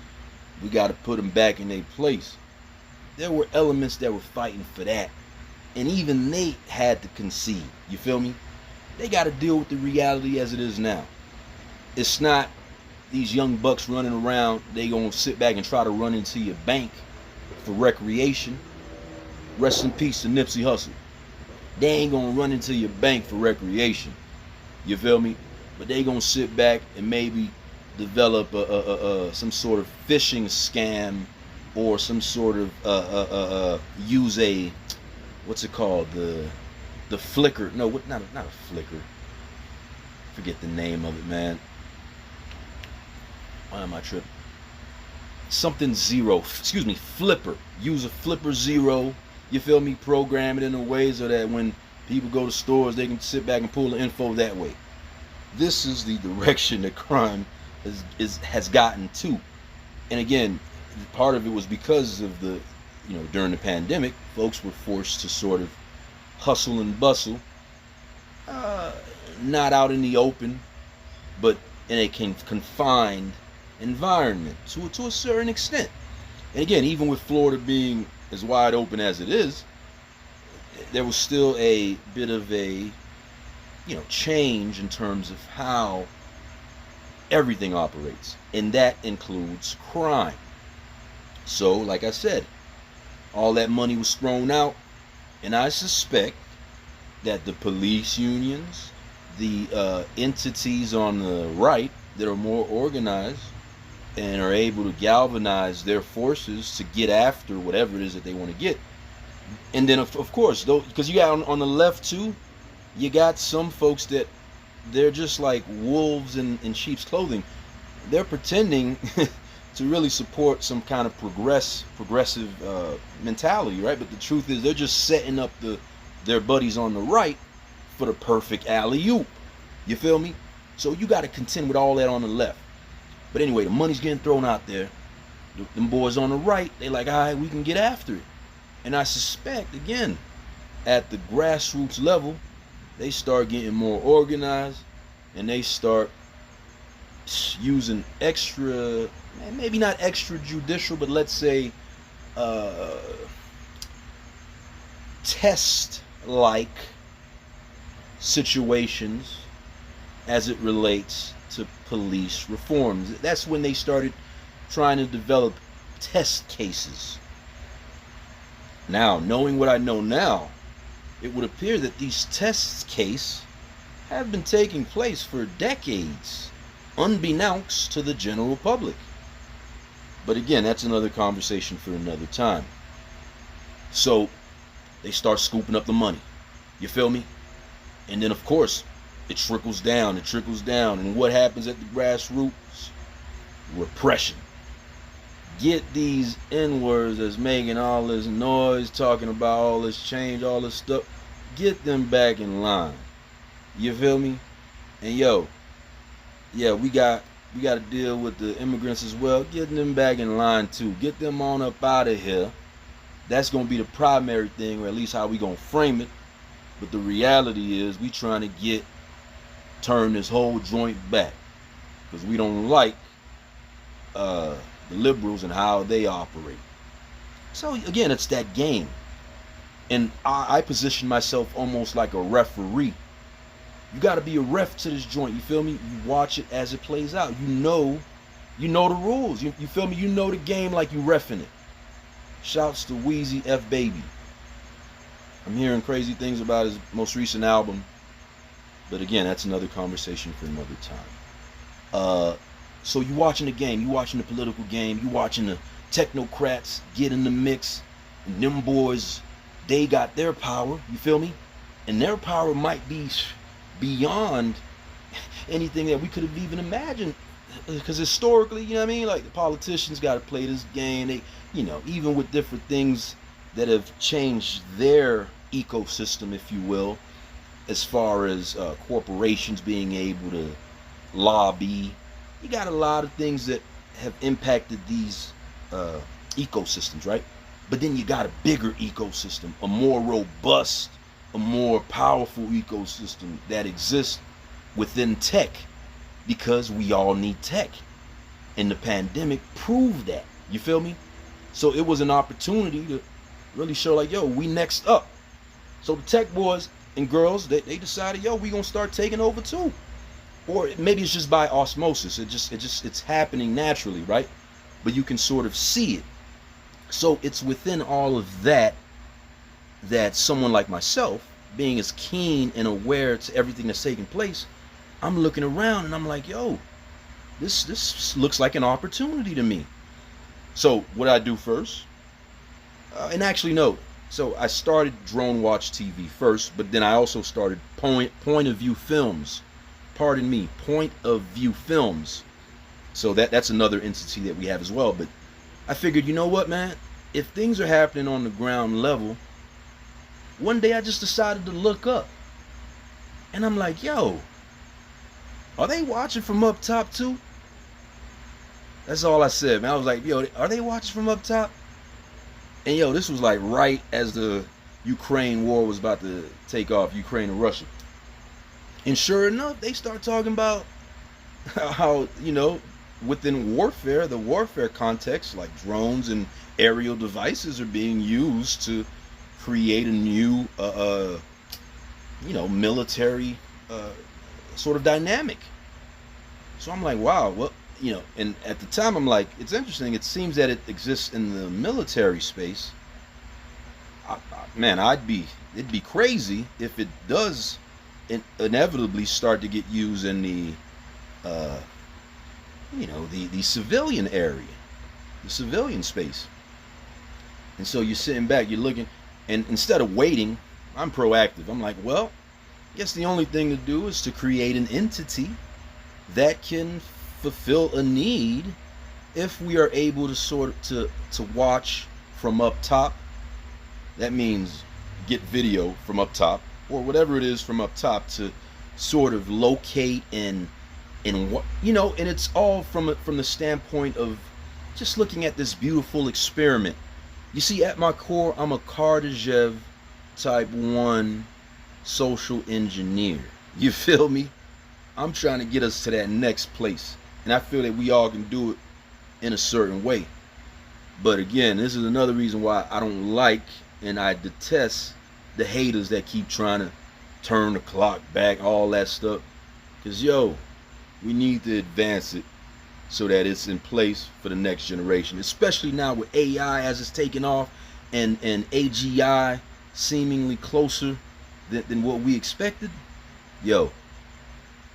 we got to put them back in their place. There were elements that were fighting for that, and even they had to concede. You feel me? They got to deal with the reality as it is now. It's not these young bucks running around, they gonna sit back and try to run into your bank for recreation. Rest in peace to Nipsey Hussle. They ain't gonna run into your bank for recreation. You feel me? But they gonna sit back and maybe develop some sort of phishing scam, or some sort of use a, what's it called, the flicker. No, what? Not a flicker. Forget the name of it, man. Why am I tripping? Something zero. Excuse me, flipper. Use a flipper zero. You feel me? Program it in a way so that when people go to stores, they can sit back and pull the info that way. This is the direction that crime has gotten to. And again, part of it was because of the, during the pandemic, folks were forced to sort of hustle and bustle, not out in the open, but in a confined environment to a certain extent. And again, even with Florida being as wide open as it is, there was still a bit of a change in terms of how everything operates, and that includes crime. So like I said, all that money was thrown out, and I suspect that the police unions, the entities on the right that are more organized and are able to galvanize their forces to get after whatever it is that they want to get. And then of course, though, because you got on the left too, you got some folks that they're just like wolves in sheep's clothing. They're pretending to really support some kind of progressive mentality, right? But the truth is, they're just setting up their buddies on the right for the perfect alley-oop. You feel me? So you got to contend with all that on the left. But anyway, the money's getting thrown out there. Them boys on the right, they like, all right, we can get after it. And I suspect, again, at the grassroots level, they start getting more organized, and they start using extra, maybe not extrajudicial, but let's say test-like situations as it relates to police reforms. That's when they started trying to develop test cases. Now, knowing what I know now, it would appear that these test cases have been taking place for decades, unbeknownst to the general public. But again, that's another conversation for another time. So they start scooping up the money. You feel me? And then of course, it trickles down. And what happens at the grassroots? Repression. Get these N-words that's making all this noise, talking about all this change, all this stuff. Get them back in line. You feel me? And we got to deal with the immigrants as well. Getting them back in line too. Get them on up out of here. That's going to be the primary thing, or at least how we going to frame it. But the reality is, we trying to turn this whole joint back, because we don't like the liberals and how they operate. So again, it's that game. And I position myself almost like a referee. You got to be a ref to this joint. You feel me? You watch it as it plays out. You know the rules. You feel me? You know the game like you reffing it. Shouts to Wheezy F Baby. I'm hearing crazy things about his most recent album, but again, that's another conversation for another time. So you watching the game, you watching the political game, you watching the technocrats get in the mix, and them boys, they got their power. You feel me? And their power might be beyond anything that we could have even imagined, because historically, you know what I mean, like the politicians got to play this game. They, even with different things that have changed their ecosystem, if you will, as far as corporations being able to lobby. You got a lot of things that have impacted these ecosystems, right? But then you got a bigger ecosystem, a more robust, a more powerful ecosystem that exists within tech, because we all need tech. And the pandemic proved that. You feel me? So it was an opportunity to really show like, we next up. So the tech boys and girls, they decided, we gonna start taking over too. Or maybe it's just by osmosis. It's happening naturally, right? But you can sort of see it. So it's within all of that that someone like myself, being as keen and aware to everything that's taking place, I'm looking around and I'm like, yo, this looks like an opportunity to me. So what I do first, and actually no, so I started Drone Watch TV first, but then I also started Point of View Films. Pardon me, Point of View Films. So that's another entity that we have as well. But I figured, you know what, man? If things are happening on the ground level, one day I just decided to look up. And I'm like, yo, are they watching from up top too? That's all I said, man. I was like, yo, are they watching from up top? And yo, this was like right as the Ukraine war was about to take off, Ukraine and Russia. And sure enough, they start talking about how, you know, within warfare, the warfare context, like drones and aerial devices are being used to create a new, you know, military sort of dynamic. So I'm like, wow, well, you know, and at the time I'm like, it's interesting. It seems that it exists in the military space. Man, it'd be crazy if it does inevitably start to get used in the, you know, the civilian area, the civilian space. And so you're sitting back, you're looking, and instead of waiting, I'm proactive. I'm like, well, I guess the only thing to do is to create an entity that can fulfill a need if we are able to to watch from up top. That means get video from up top, or whatever it is from up top, to sort of locate and what, you know, and it's all from the standpoint of just looking at this beautiful experiment. You see, at my core, I'm a Kardashev type 1 social engineer. You feel me? I'm trying to get us to that next place. And I feel that we all can do it in a certain way. But again, this is another reason why I don't like and I detest the haters that keep trying to turn the clock back, all that stuff. Because, yo, we need to advance it so that it's in place for the next generation. Especially now with AI as it's taking off, and AGI seemingly closer than what we expected. Yo,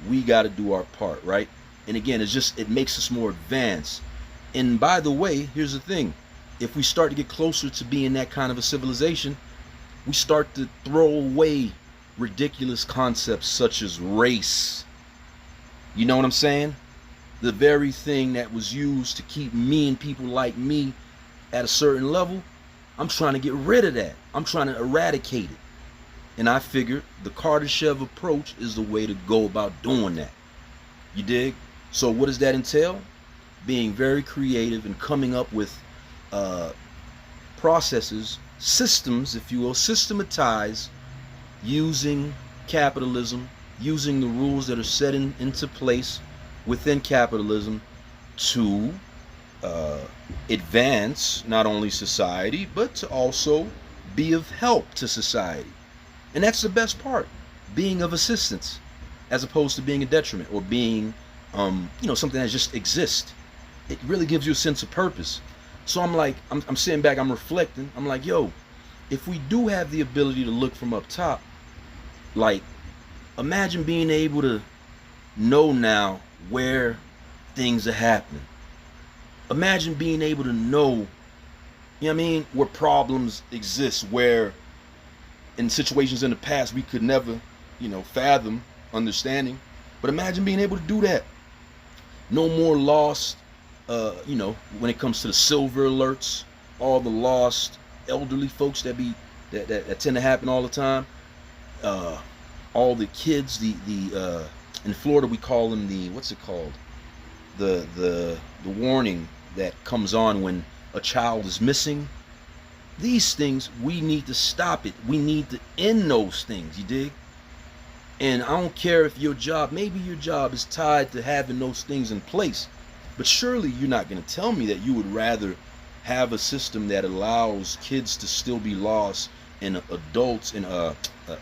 we got to do our part, right? And again, it makes us more advanced. And by the way, here's the thing. If we start to get closer to being that kind of a civilization, we start to throw away ridiculous concepts such as race. You know what I'm saying? The very thing that was used to keep me and people like me at a certain level, I'm trying to get rid of that. I'm trying to eradicate it. And I figured the Kardashev approach is the way to go about doing that. You dig? So what does that entail? Being very creative and coming up with processes, systems, if you will, systematize using capitalism, using the rules that are set into place within capitalism to advance not only society, but to also be of help to society. And that's the best part, being of assistance as opposed to being a detriment or being you know, something that just exists. It really gives you a sense of purpose. So I'm like, I'm sitting back, I'm reflecting. I'm like, yo, if we do have the ability to look from up top, like, imagine being able to know now where things are happening. Imagine being able to know, you know what I mean, where problems exist, where in situations in the past we could never, you know, fathom understanding. But imagine being able to do that. No more lost, you know, when it comes to the silver alerts, all the lost elderly folks that tend to happen all the time. All the kids, in Florida we call them the, what's it called? The warning that comes on when a child is missing. These things, we need to stop it. We need to end those things, you dig? And I don't care if your job, maybe your job is tied to having those things in place, but surely you're not going to tell me that you would rather have a system that allows kids to still be lost and adults and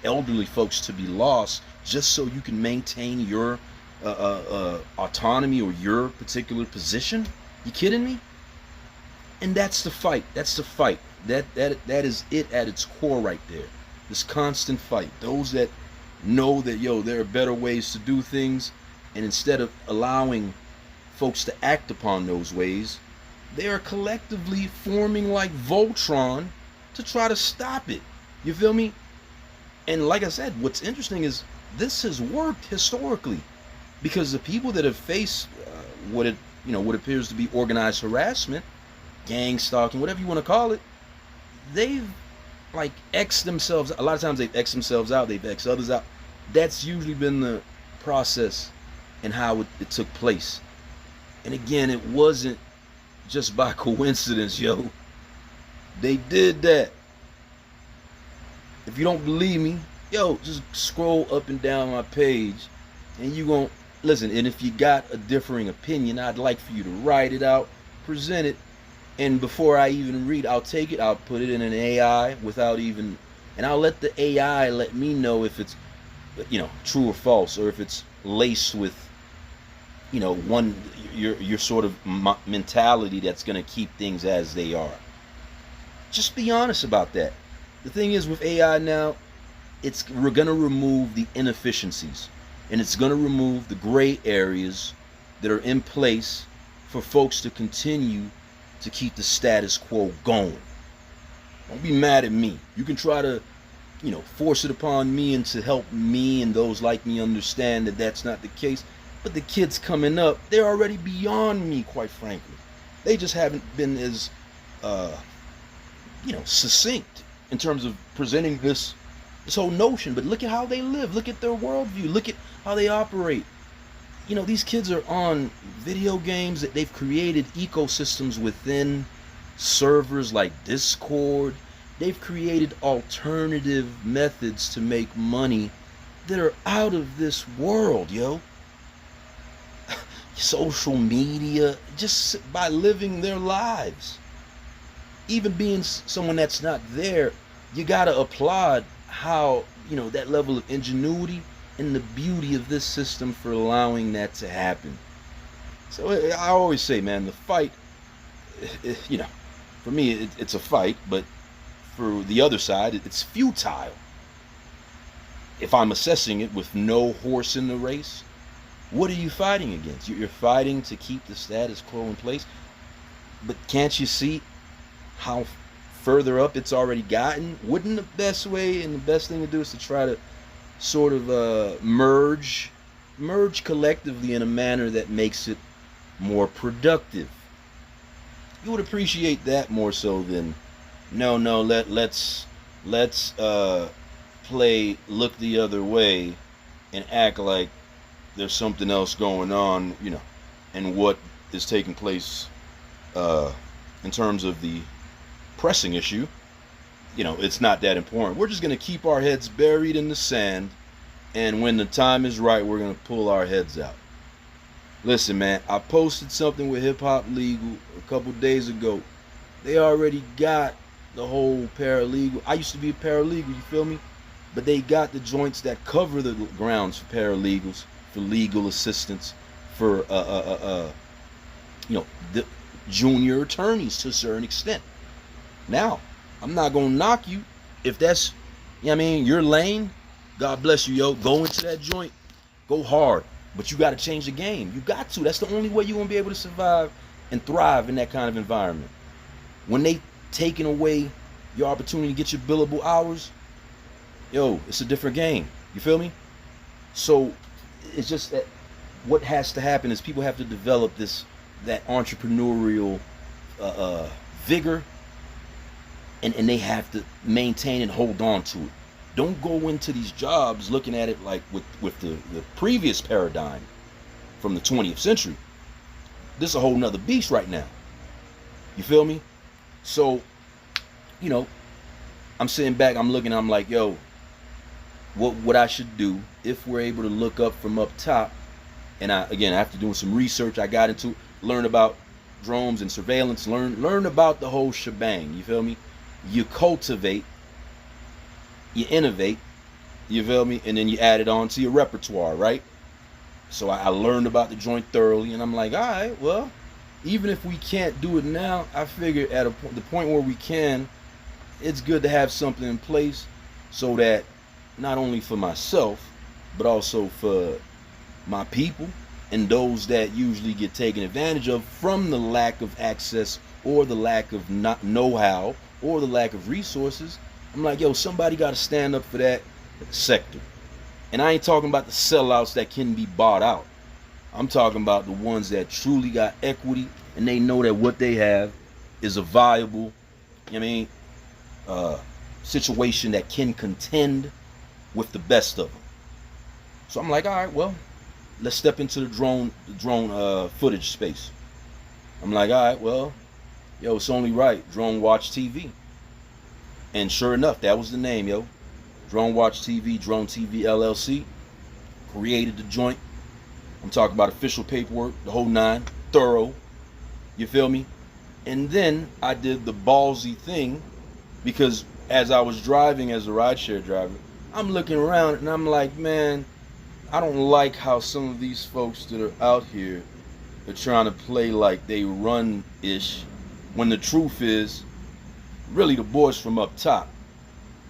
elderly folks to be lost just so you can maintain your autonomy or your particular position? You kidding me? And that's the fight. That's the fight. That is it at its core right there. This constant fight. Those that know that, yo, there are better ways to do things, and instead of allowing folks to act upon those ways, they are collectively forming like Voltron to try to stop it. You feel me? And like I said, what's interesting is this has worked historically, because the people that have faced what appears to be organized harassment, gang stalking, whatever you want to call it, they've like X'd themselves. A lot of times they've X'd themselves out, they've X'd others out. That's usually been the process and how it took place. And again, it wasn't just by coincidence, yo. They did that. If you don't believe me, yo, just scroll up and down my page and you gon' listen. And if you got a differing opinion, I'd like for you to write it out, present it, and before I even read, I'll take it, I'll put it in an AI and I'll let the AI let me know if it's, true or false, or if it's laced with, your sort of mentality that's gonna keep things as they are. Just be honest about that. The thing is, with AI now, we're gonna remove the inefficiencies, and it's gonna remove the gray areas that are in place for folks to continue to keep the status quo going. Don't be mad at me. You can try to, force it upon me and to help me and those like me understand that that's not the case. But the kids coming up, they're already beyond me, quite frankly. They just haven't been as, succinct in terms of presenting this whole notion. But look at how they live. Look at their worldview. Look at how they operate. These kids are on video games that they've created ecosystems within servers like Discord. They've created alternative methods to make money that are out of this world, yo. Social media, just by living their lives. Even being someone that's not there, you gotta applaud how, that level of ingenuity and the beauty of this system for allowing that to happen. So I always say, man, the fight, for me, it's a fight, but for the other side, it's futile. If I'm assessing it with no horse in the race, what are you fighting against? You're fighting to keep the status quo in place. But can't you see how further up it's already gotten? Wouldn't the best way and the best thing to do is to try to sort of merge collectively in a manner that makes it more productive? You would appreciate that more so than let's play look the other way and act like there's something else going on, and what is taking place in terms of the pressing issue, it's not that important. We're just going to keep our heads buried in the sand, and when the time is right, we're going to pull our heads out. Listen, man, I posted something with Hip Hop Legal a couple days ago. They already got the whole paralegal. I used to be a paralegal, you feel me? But they got the joints that cover the grounds for paralegals, for legal assistance, for the junior attorneys to a certain extent. Now, I'm not gonna knock you if that's, your lane. God bless you, yo. Go into that joint, go hard, but you got to change the game. You got to. That's the only way you're gonna be able to survive and thrive in that kind of environment. When they taking away your opportunity to get your billable hours, yo, it's a different game. You feel me? So it's just that what has to happen is people have to develop that entrepreneurial vigor, and they have to maintain and hold on to it. Don't go into these jobs looking at it like with the previous paradigm from the 20th century. This is a whole nother beast right now. You feel me? So, I'm sitting back, I'm looking, I'm like, yo, what I should do if we're able to look up from up top. And after doing some research, I got into learn about drones and surveillance, learn about the whole shebang. You feel me? You cultivate, you innovate, you feel me, and then you add it on to your repertoire, right? So I learned about the joint thoroughly, and I'm like, all right, well, even if we can't do it now, I figure at the point where we can, it's good to have something in place so that not only for myself, but also for my people and those that usually get taken advantage of from the lack of access or the lack of know-how or the lack of resources. I'm like, yo, somebody got to stand up for that sector. And I ain't talking about the sellouts that can be bought out. I'm talking about the ones that truly got equity and they know that what they have is a viable, I mean, situation that can contend with the best of them. So I'm like, all right, well, let's step into the drone footage space. I'm like, all right, well, yo, it's only right. Drone Watch TV. And sure enough, that was the name, yo. Drone Watch TV, Drone TV LLC. Created the joint. I'm talking about official paperwork, the whole nine, thorough. You feel me? And then I did the ballsy thing, because as I was driving as a rideshare driver, I'm looking around and I'm like, man, I don't like how some of these folks that are out here are trying to play like they run-ish, when the truth is, really the boys from up top.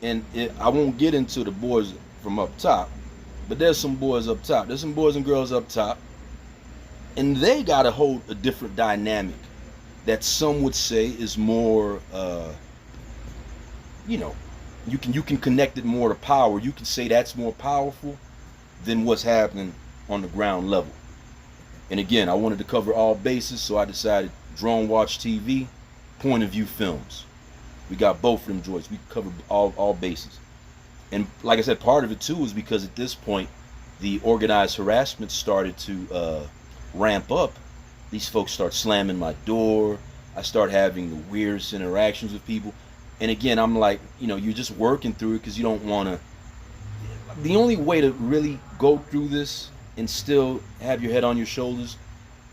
And I won't get into the boys from up top, but there's some boys up top. There's some boys and girls up top, and they gotta hold a different dynamic that some would say is more, you know, you can connect it more to power. You can say that's more powerful than what's happening on the ground level. And again, I wanted to cover all bases, so I decided Drone Watch TV, Point of View Films. We got both of them joints. We covered all bases. And like I said, part of it too is because at this point, the organized harassment started to ramp up. These folks start slamming my door. I start having the weirdest interactions with people. And again, I'm like, you know, you're just working through it because you don't want to. The only way to really go through this and still have your head on your shoulders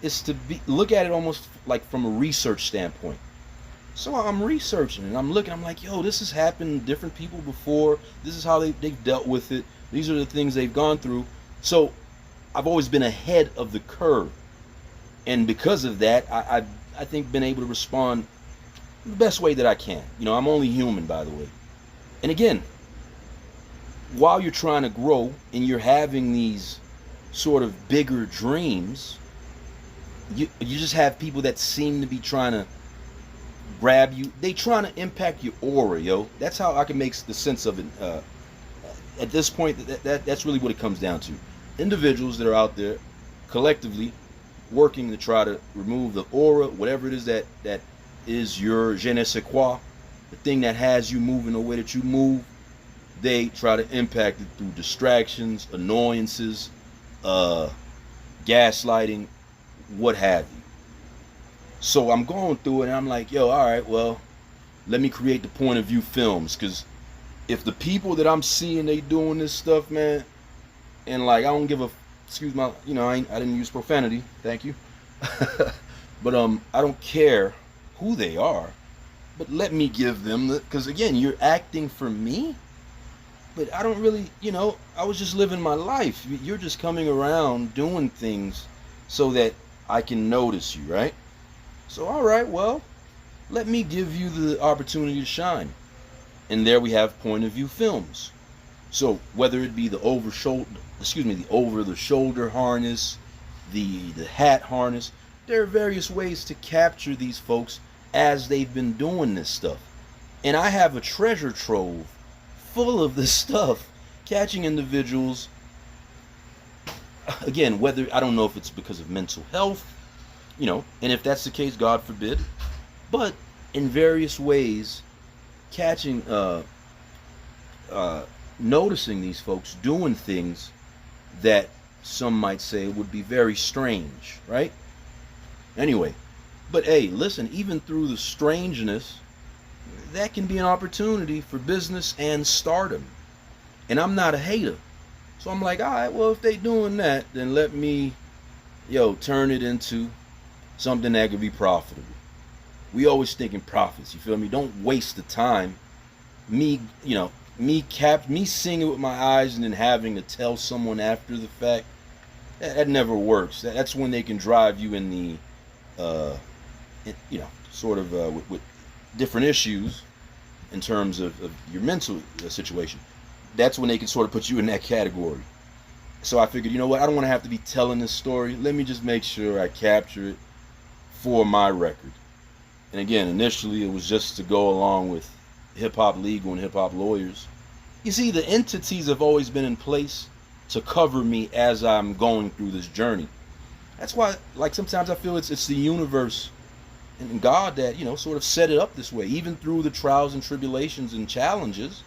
is to look at it almost like from a research standpoint. So I'm researching and I'm looking, I'm like, yo, this has happened to different people before. This is how they've dealt with it. These are the things they've gone through. So I've always been ahead of the curve. And because of that, I think been able to respond the best way that I can. You know, I'm only human, by the way. And again, while you're trying to grow and you're having these sort of bigger dreams, you just have people that seem to be trying to grab you. They trying to impact your aura, yo. That's how I can make the sense of it. At this point, that's really what it comes down to. Individuals that are out there collectively working to try to remove the aura, whatever it is that is your je ne sais quoi, the thing that has you moving the way that you move. They try to impact it through distractions, annoyances, gaslighting, what have you. So I'm going through it and I'm like, yo, all right, well, let me create the Point of View Films, because if the people that I'm seeing they doing this stuff, man, and like I don't give a, excuse my, you know, I didn't use profanity, thank you, but I don't care who they are, but let me give them the, because again, you're acting for me, but I don't really, you know, I was just living my life. You're just coming around doing things so that I can notice you, right? So, all right, well, let me give you the opportunity to shine. And there we have Point of View Films. So whether it be the over the shoulder harness, the hat harness, there are various ways to capture these folks as they've been doing this stuff. And I have a treasure trove full of this stuff, catching individuals, again, whether, I don't know if it's because of mental health, you know, and if that's the case, God forbid, but in various ways, catching, noticing these folks doing things that some might say would be very strange, right? Anyway, but hey, listen, even through the strangeness, that can be an opportunity for business and stardom. And I'm not a hater. So I'm like, all right, well, if they doing that, then let me, turn it into something that could be profitable. We always thinking profits, you feel me? Don't waste the time. Me seeing it with my eyes and then having to tell someone after the fact, that never works. That's when they can drive you in the, with different issues in terms of your mental situation, that's when they can sort of put you in that category. So I figured, you know what, I don't want to have to be telling this story. Let me just make sure I capture it for my record. And again, initially it was just to go along with hip hop legal and hip hop lawyers. You see, the entities have always been in place to cover me as I'm going through this journey. That's why, like, sometimes I feel it's the universe and God that, you know, sort of set it up this way. Even through the trials and tribulations and challenges,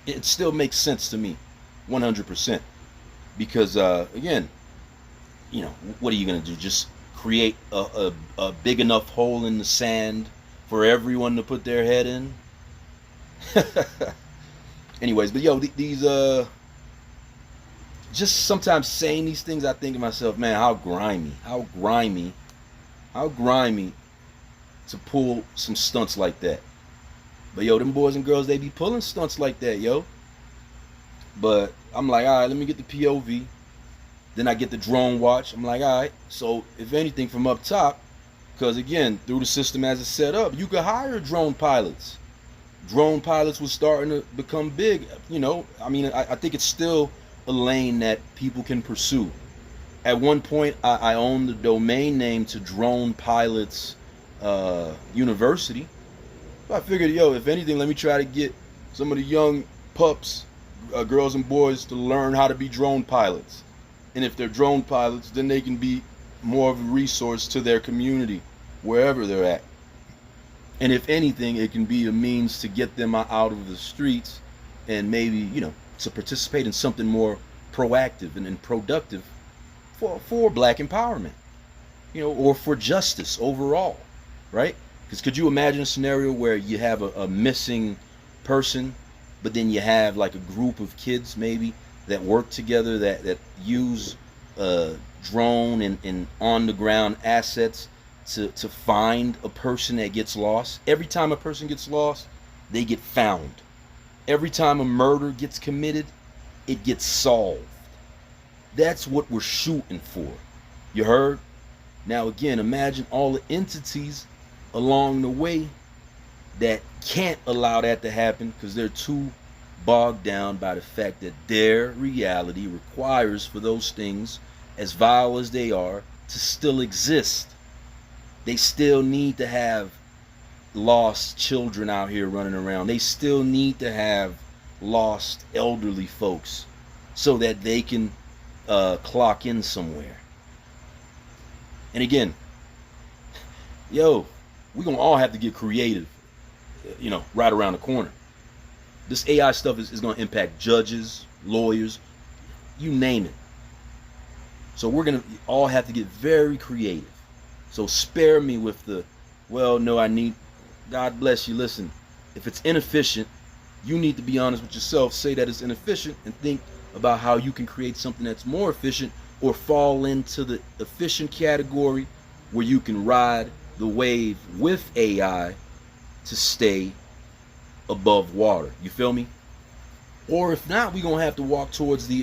it still makes sense to me, 100%. Because, again, you know, what are you going to do? Just create a big enough hole in the sand for everyone to put their head in? Anyways, but yo, these just sometimes saying these things, I think to myself, man, how grimy to pull some stunts like that. But yo, them boys and girls, they be pulling stunts like that, yo. But I'm like, all right, let me get the POV. Then I get the drone watch. I'm like, all right, so if anything from up top, because again, through the system as it's set up, you could hire drone pilots. Drone pilots was starting to become big, you know. I mean, I think it's still a lane that people can pursue. At one point, I owned the domain name to Drone Pilots University. So I figured, yo, if anything, let me try to get some of the young pups, girls and boys, to learn how to be drone pilots. And if they're drone pilots, then they can be more of a resource to their community, wherever they're at. And if anything, it can be a means to get them out of the streets and maybe, you know, to participate in something more proactive and productive for black empowerment, you know, or for justice overall, right? Because could you imagine a scenario where you have a missing person, but then you have like a group of kids maybe that work together, that use drone and on the ground assets to find a person that gets lost? Every time a person gets lost, they get found. Every time a murder gets committed, it gets solved. That's what we're shooting for. You heard? Now again, imagine all the entities along the way that can't allow that to happen because they're too bogged down by the fact that their reality requires for those things, as vile as they are, to still exist. They still need to have lost children out here running around. They still need to have lost elderly folks so that they can clock in somewhere. And again, yo, we're gonna all have to get creative, you know, right around the corner. This AI stuff is gonna impact judges, lawyers, you name it. So we're gonna all have to get very creative. So spare me with the, well, no, I need, God bless you. Listen, if it's inefficient, you need to be honest with yourself, say that it's inefficient, and think about how you can create something that's more efficient, or fall into the efficient category where you can ride the wave with AI to stay above water. You feel me? Or if not, we're gonna have to walk towards the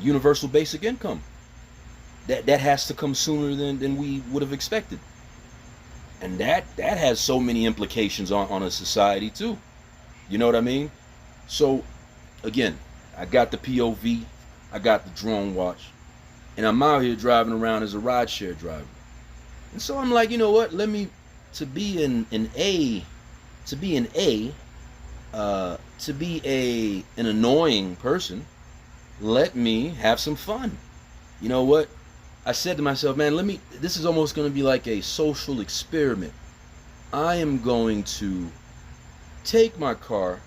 universal basic income. That has to come sooner than we would have expected. And that has so many implications on a society too. You know what I mean? So again, I got the POV, I got the drone watch, and I'm out here driving around as a rideshare driver. And so I'm like, you know what? Let me, to be an annoying person, let me have some fun. You know what? I said to myself, man, this is almost going to be like a social experiment. I am going to take my car,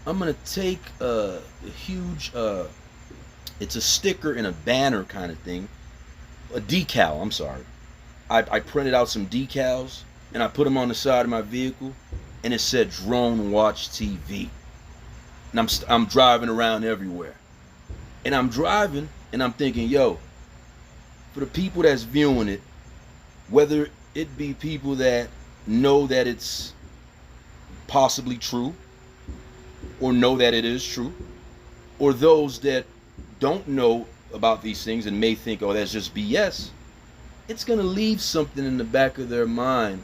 I'm going to take a huge, it's a sticker and a banner kind of thing, a decal, I'm sorry. I printed out some decals and I put them on the side of my vehicle, and it said Drone Watch TV. And I'm driving around everywhere. And I'm driving and I'm thinking, yo, for the people that's viewing it, whether it be people that know that it's possibly true, or know that it is true, or those that don't know about these things and may think, oh, that's just BS, it's going to leave something in the back of their mind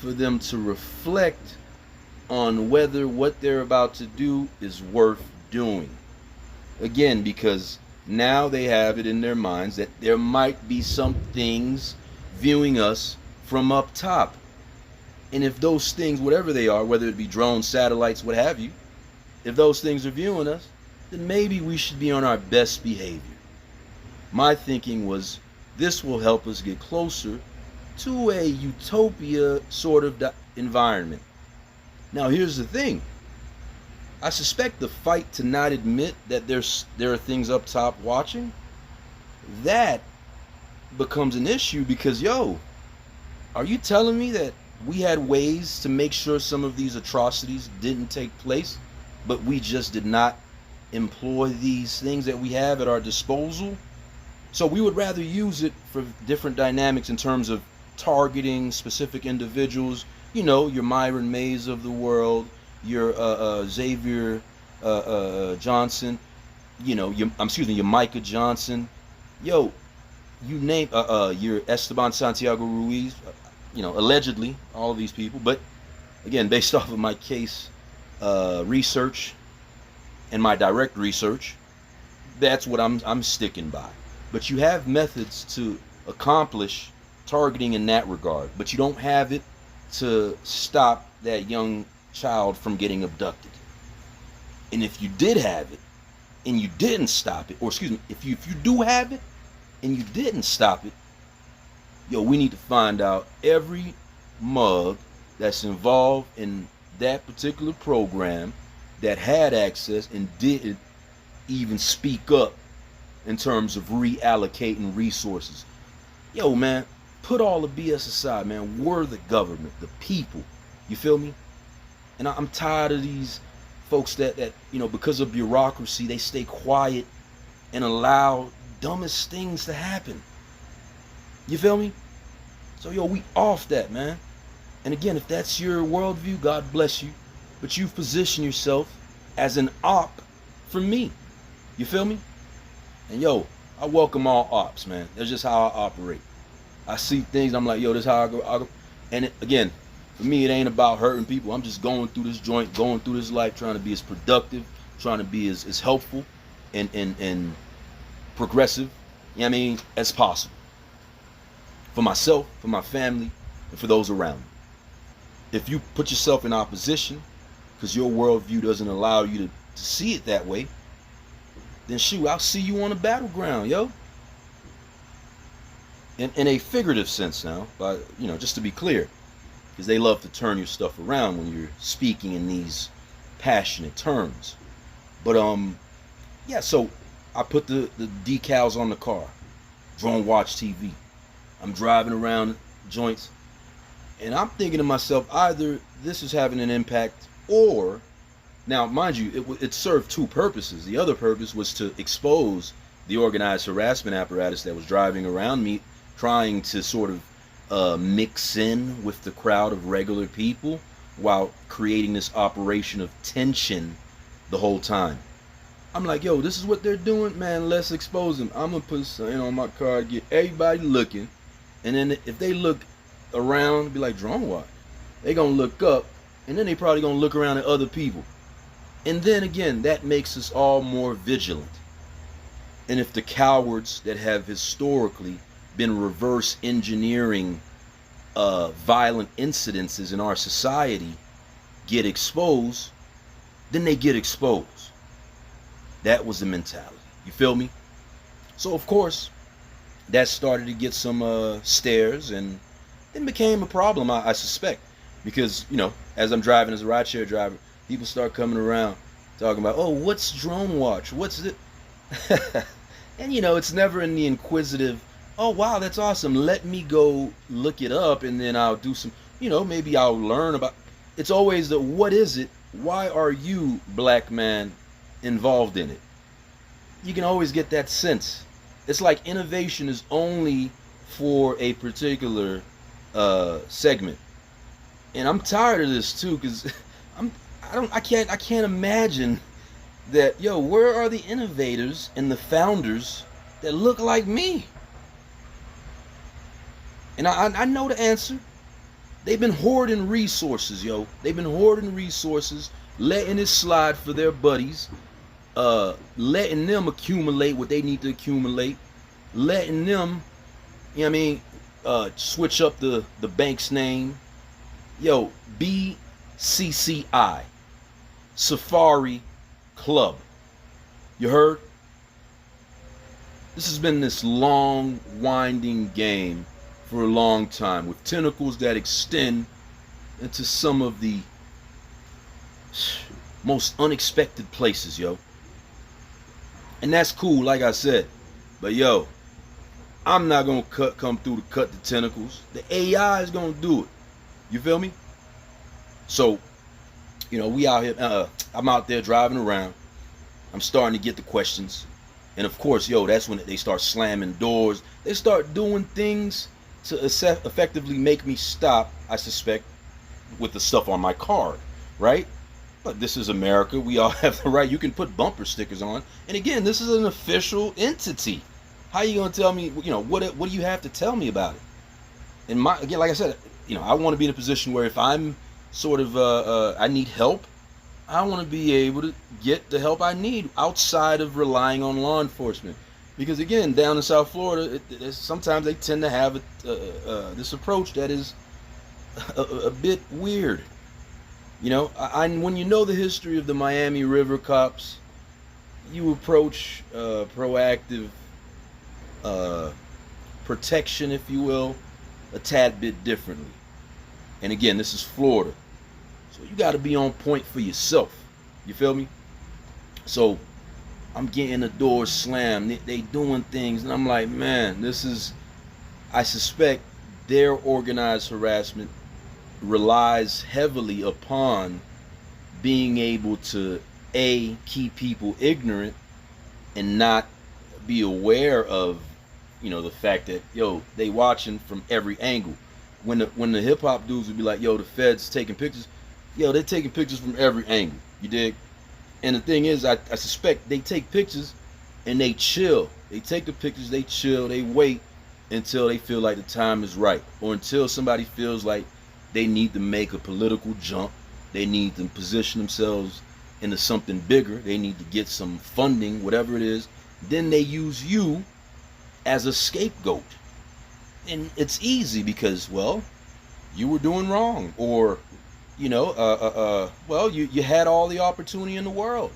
for them to reflect on whether what they're about to do is worth doing. Again, because now they have it in their minds that there might be some things viewing us from up top. And if those things, whatever they are, whether it be drones, satellites, what have you, if those things are viewing us, then maybe we should be on our best behavior. My thinking was, this will help us get closer to a utopia sort of environment. Now, here's the thing. I suspect the fight to not admit that there are things up top watching, that becomes an issue because, yo, are you telling me that we had ways to make sure some of these atrocities didn't take place, but we just did not employ these things that we have at our disposal? So we would rather use it for different dynamics in terms of targeting specific individuals, you know, your Myron Mays of the world, your Xavier Johnson, you know, your Micah Johnson, yo, you name your Esteban Santiago Ruiz, you know, allegedly all of these people. But again, based off of my case research and my direct research, that's what I'm sticking by. But you have methods to accomplish targeting in that regard, but you don't have it to stop that young child from getting abducted. And if you did have it and you didn't stop it, or excuse me, if you do have it and you didn't stop it, yo, we need to find out every mug that's involved in that particular program that had access and didn't even speak up in terms of reallocating resources. Yo, man, put all the BS aside, man. We're the government, the people. You feel me? And I'm tired of these folks that you know, because of bureaucracy, they stay quiet and allow dumbest things to happen. You feel me? So, yo, we off that, man. And again, if that's your worldview, God bless you. But you've positioned yourself as an op for me. You feel me? And yo, I welcome all ops, man. That's just how I operate. I see things, I'm like, yo, this is how I go. And again, for me, it ain't about hurting people. I'm just going through this joint, going through this life, trying to be as productive, trying to be as helpful and progressive, you know what I mean, as possible. For myself, for my family, and for those around me. If you put yourself in opposition, because your worldview doesn't allow you to see it that way, then shoot, I'll see you on the battleground, yo. In a figurative sense now, but you know, just to be clear, because they love to turn your stuff around when you're speaking in these passionate terms. But yeah, so I put the decals on the car, Drone Watch TV. I'm driving around joints, and I'm thinking to myself, either this is having an impact, or, now mind you, it served two purposes. The other purpose was to expose the organized harassment apparatus that was driving around me, trying to sort of mix in with the crowd of regular people while creating this operation of tension the whole time. I'm like, yo, this is what they're doing, man, let's expose them. I'm gonna put something on my car to get everybody looking, and then if they look around, be like, Drone Watch, they gonna look up, and then they probably gonna look around at other people. And then again, that makes us all more vigilant. And if the cowards that have historically been reverse engineering violent incidences in our society get exposed, then they get exposed. That was the mentality. You feel me? So of course, that started to get some stares, and it became a problem, I suspect. Because, you know, as I'm driving as a rideshare driver, people start coming around talking about, oh, what's Drone Watch? What's it? And, you know, it's never in the inquisitive, oh, wow, that's awesome. Let me go look it up, and then I'll do some, you know, maybe I'll learn about. It's always the, what is it? Why are you, black man, involved in it? You can always get that sense. It's like innovation is only for a particular segment. And I'm tired of this too, because I can't imagine that, yo, where are the innovators and the founders that look like me? And I know the answer. They've been hoarding resources, yo. They've been hoarding resources, letting it slide for their buddies, letting them accumulate what they need to accumulate, letting them, you know what I mean, switch up the bank's name. Yo, BCCI, Safari Club. You heard? This has been this long, winding game for a long time, with tentacles that extend into some of the most unexpected places, yo. And that's cool, like I said. But yo, I'm not gonna come through to cut the tentacles. The AI is gonna do it. You feel me? So, you know, we out here. I'm out there driving around. I'm starting to get the questions, and of course, yo, that's when they start slamming doors. They start doing things to effectively make me stop, I suspect, with the stuff on my card, right? But this is America. We all have the right. You can put bumper stickers on. And again, this is an official entity. How are you going to tell me, you know, what do you have to tell me about it? And again, like I said, you know, I want to be in a position where if I'm sort of, I need help, I want to be able to get the help I need outside of relying on law enforcement. Because again, down in South Florida, sometimes they tend to have this approach that is a bit weird. You know, when you know the history of the Miami River cops, you approach proactive protection, if you will, a tad bit differently. And again, this is Florida, so you got to be on point for yourself. You feel me? So I'm getting the doors slammed. They doing things, and I'm like, man, this is. I suspect their organized harassment relies heavily upon being able to keep people ignorant and not be aware of, you know, the fact that, yo, they watching from every angle. When the hip hop dudes would be like, yo, the feds taking pictures, yo, they're taking pictures from every angle. You dig? And the thing is, I suspect they take pictures and they chill. They take the pictures, they chill, they wait until they feel like the time is right, or until somebody feels like they need to make a political jump. They need to position themselves into something bigger. They need to get some funding, whatever it is. Then they use you as a scapegoat. And it's easy because, well, you were doing wrong, or, you know, well, you had all the opportunity in the world.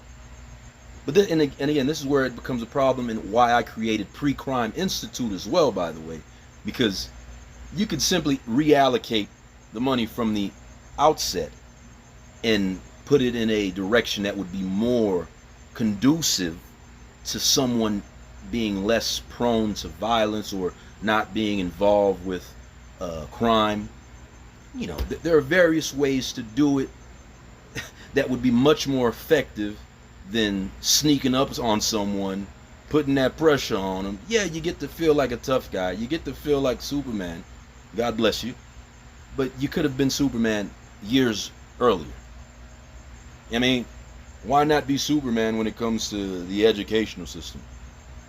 But then, and again, this is where it becomes a problem, and why I created Pre-Crime Institute as well, by the way, because you could simply reallocate the money from the outset and put it in a direction that would be more conducive to someone being less prone to violence or not being involved with crime. You know, there are various ways to do it that would be much more effective than sneaking up on someone, putting that pressure on them. Yeah, you get to feel like a tough guy. You get to feel like Superman. God bless you. But you could have been Superman years earlier. I mean, why not be Superman when it comes to the educational system?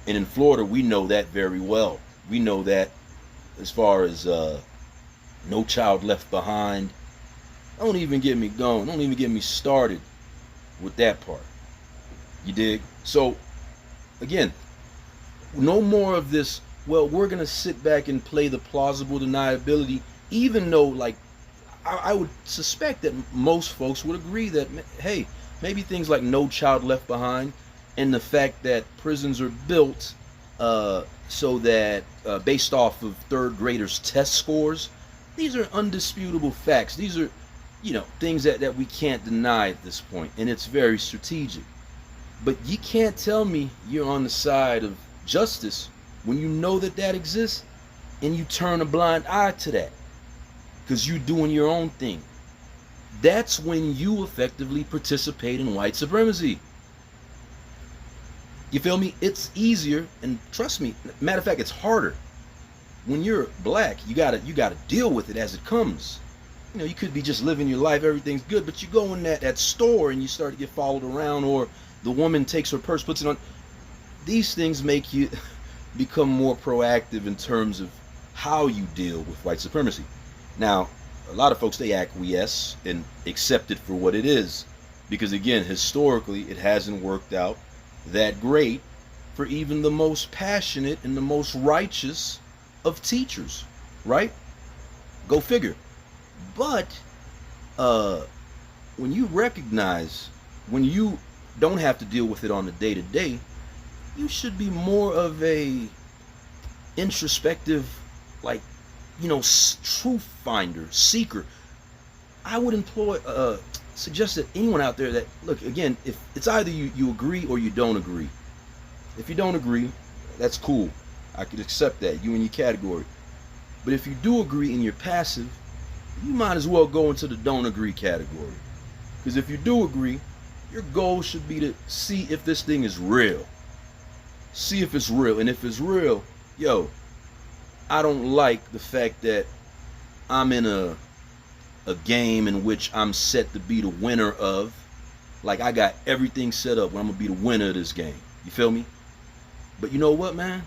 And in Florida, we know that very well. We know that as far as No Child Left Behind. Don't even get me going. Don't even get me started with that part. You dig? So, again, no more of this, well, we're going to sit back and play the plausible deniability, even though, like, I would suspect that most folks would agree that, hey, maybe things like No Child Left Behind and the fact that prisons are built so that based off of third graders' test scores, these are undisputable facts. These are, you know, things that we can't deny at this point, and it's very strategic. But you can't tell me you're on the side of justice when you know that exists and you turn a blind eye to that because you're doing your own thing. That's when you effectively participate in white supremacy. You feel me? It's easier, and trust me, matter of fact, it's harder. When you're black, you gotta deal with it as it comes. You know, you could be just living your life, everything's good, but you go in that store and you start to get followed around, or the woman takes her purse, puts it on. These things make you become more proactive in terms of how you deal with white supremacy. Now, a lot of folks, they acquiesce and accept it for what it is, because again, historically, it hasn't worked out that great for even the most passionate and the most righteous of teachers, right? Go figure. But when you recognize, when you don't have to deal with it on the day-to-day, you should be more of a introspective, like, truth finder, seeker. I would suggest that anyone out there that, look, again, if it's either you agree or you don't agree. If you don't agree, that's cool. I could accept that, you in your category. But if you do agree and you're passive, you might as well go into the don't agree category. Because if you do agree, your goal should be to see if this thing is real. See if it's real. And if it's real, yo, I don't like the fact that I'm in a game in which I'm set to be the winner of. Like, I got everything set up where I'm going to be the winner of this game. You feel me? But you know what, man?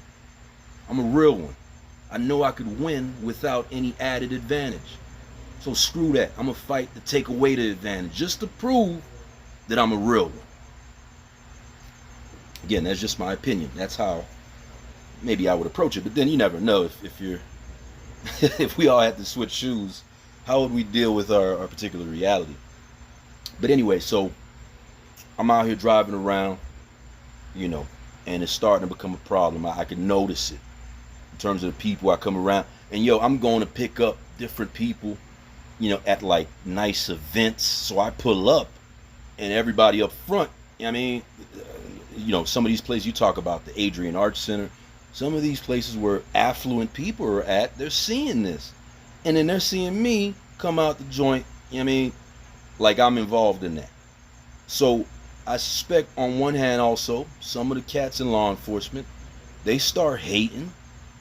I'm a real one. I know I could win without any added advantage. So screw that. I'm going to fight to take away the advantage just to prove that I'm a real one. Again, that's just my opinion. That's how maybe I would approach it. But then you never know if you're if we all had to switch shoes, how would we deal with our particular reality? But anyway, so I'm out here driving around, and it's starting to become a problem. I can notice it in terms of the people I come around. And yo, I'm going to pick up different people, at like nice events. So I pull up and everybody up front, some of these places you talk about, the Adrian Arts Center, some of these places where affluent people are at, they're seeing this. And then they're seeing me come out the joint, like I'm involved in that. So I suspect on one hand also, some of the cats in law enforcement, they start hating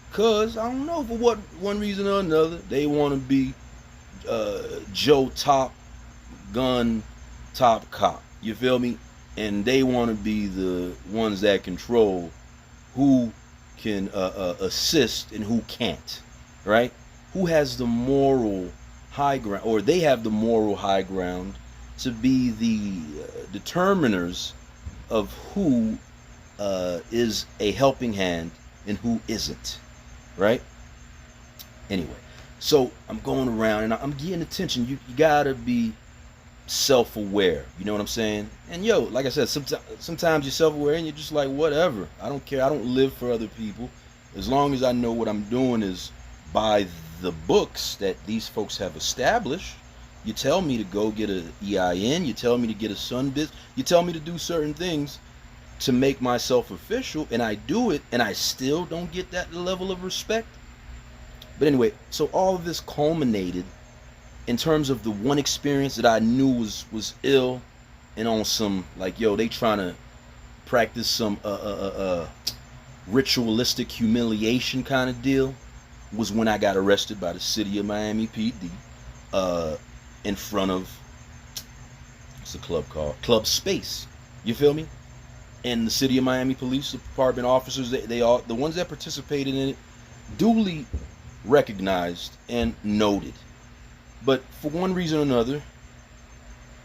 because, I don't know, for what one reason or another, they want to be Joe Top Gun Top Cop. You feel me? And they want to be the ones that control who can assist and who can't, right? Who has the moral high ground, or they have the moral high ground to be the determiners of who is a helping hand and who isn't, right? Anyway, so I'm going around and I'm getting attention. You gotta be self-aware, you know what I'm saying? And yo, like I said, sometimes you're self-aware and you're just like, whatever, I don't care, I don't live for other people, as long as I know what I'm doing is by the books that these folks have established. You tell me to go get a EIN, you tell me to get a SunBiz, you tell me to do certain things to make myself official, and I do it, and I still don't get that level of respect. But anyway, so all of this culminated in terms of the one experience that I knew was ill, and on some, like, yo, they trying to practice some ritualistic humiliation kind of deal, was when I got arrested by the city of Miami PD in front of, what's the club called? Club Space. You feel me? And the city of Miami Police Department officers, they all, the ones that participated in it, duly recognized and noted. But for one reason or another,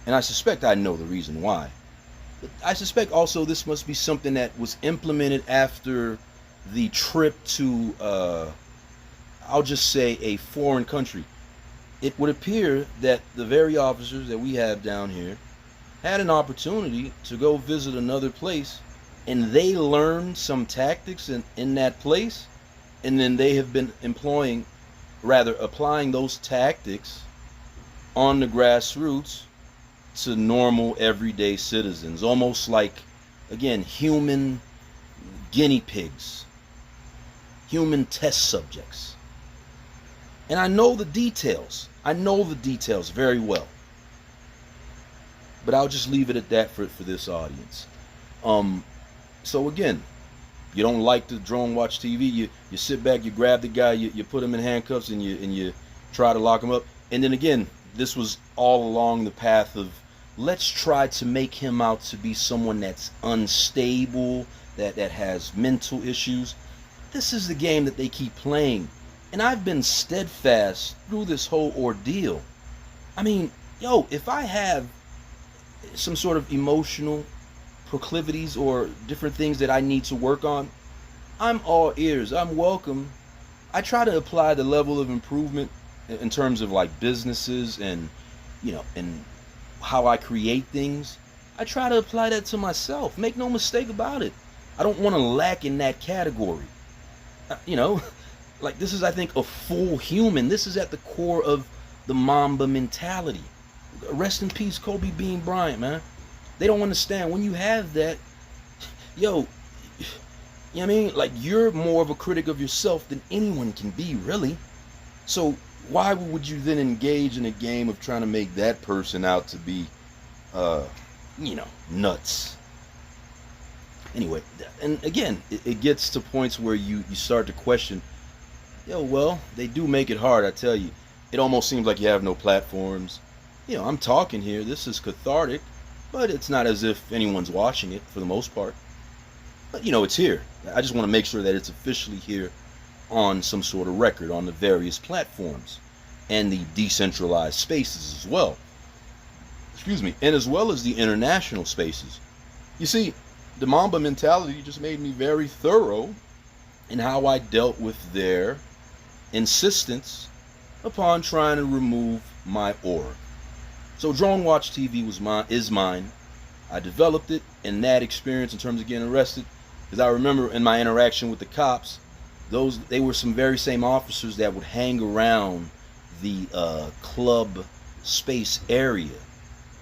and I suspect I know the reason why, but I suspect also this must be something that was implemented after the trip to, I'll just say, a foreign country. It would appear that the very officers that we have down here had an opportunity to go visit another place, and they learned some tactics in that place, and then they have been applying those tactics on the grassroots to normal everyday citizens, almost like, again, human guinea pigs, human test subjects. And I know the details. I know the details very well. But I'll just leave it at that for this audience. So again, you don't like to drone watch TV, you sit back, you grab the guy, you put him in handcuffs, and you try to lock him up. And then again, this was all along the path of, let's try to make him out to be someone that's unstable, that has mental issues. This is the game that they keep playing. And I've been steadfast through this whole ordeal. I mean, yo, if I have some sort of emotional proclivities or different things that I need to work on, I'm all ears. I'm welcome. I try to apply the level of improvement in terms of like businesses and, and how I create things. I try to apply that to myself. Make no mistake about it. I don't want to lack in that category. Like this is, I think, a full human. This is at the core of the Mamba mentality. Rest in peace, Kobe Bean Bryant, man. They don't understand when you have that, yo, you know what I mean? Like, you're more of a critic of yourself than anyone can be, really. So why would you then engage in a game of trying to make that person out to be, nuts? Anyway, and again, it gets to points where you start to question, well, they do make it hard, I tell you. It almost seems like you have no platforms. I'm talking here, this is cathartic, but it's not as if anyone's watching it for the most part. But it's here. I just want to make sure that it's officially here on some sort of record on the various platforms and the decentralized spaces as well. Excuse me, and as well as the international spaces. You see, the Mamba mentality just made me very thorough in how I dealt with their insistence upon trying to remove my aura. So Drone Watch TV is mine. I developed it, and that experience in terms of getting arrested, because I remember in my interaction with the cops, they were some very same officers that would hang around the club space area.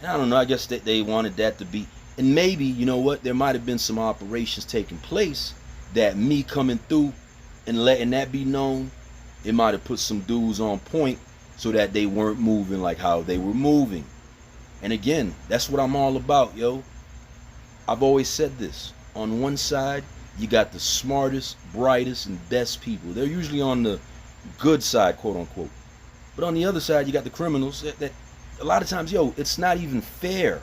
And I don't know, I guess that they wanted that to be, and maybe, you know what, there might have been some operations taking place that me coming through and letting that be known, it might have put some dudes on point so that they weren't moving like how they were moving. And again, that's what I'm all about, yo. I've always said this. On one side, you got the smartest, brightest, and best people. They're usually on the good side, quote unquote. But on the other side, you got the criminals that a lot of times, it's not even fair.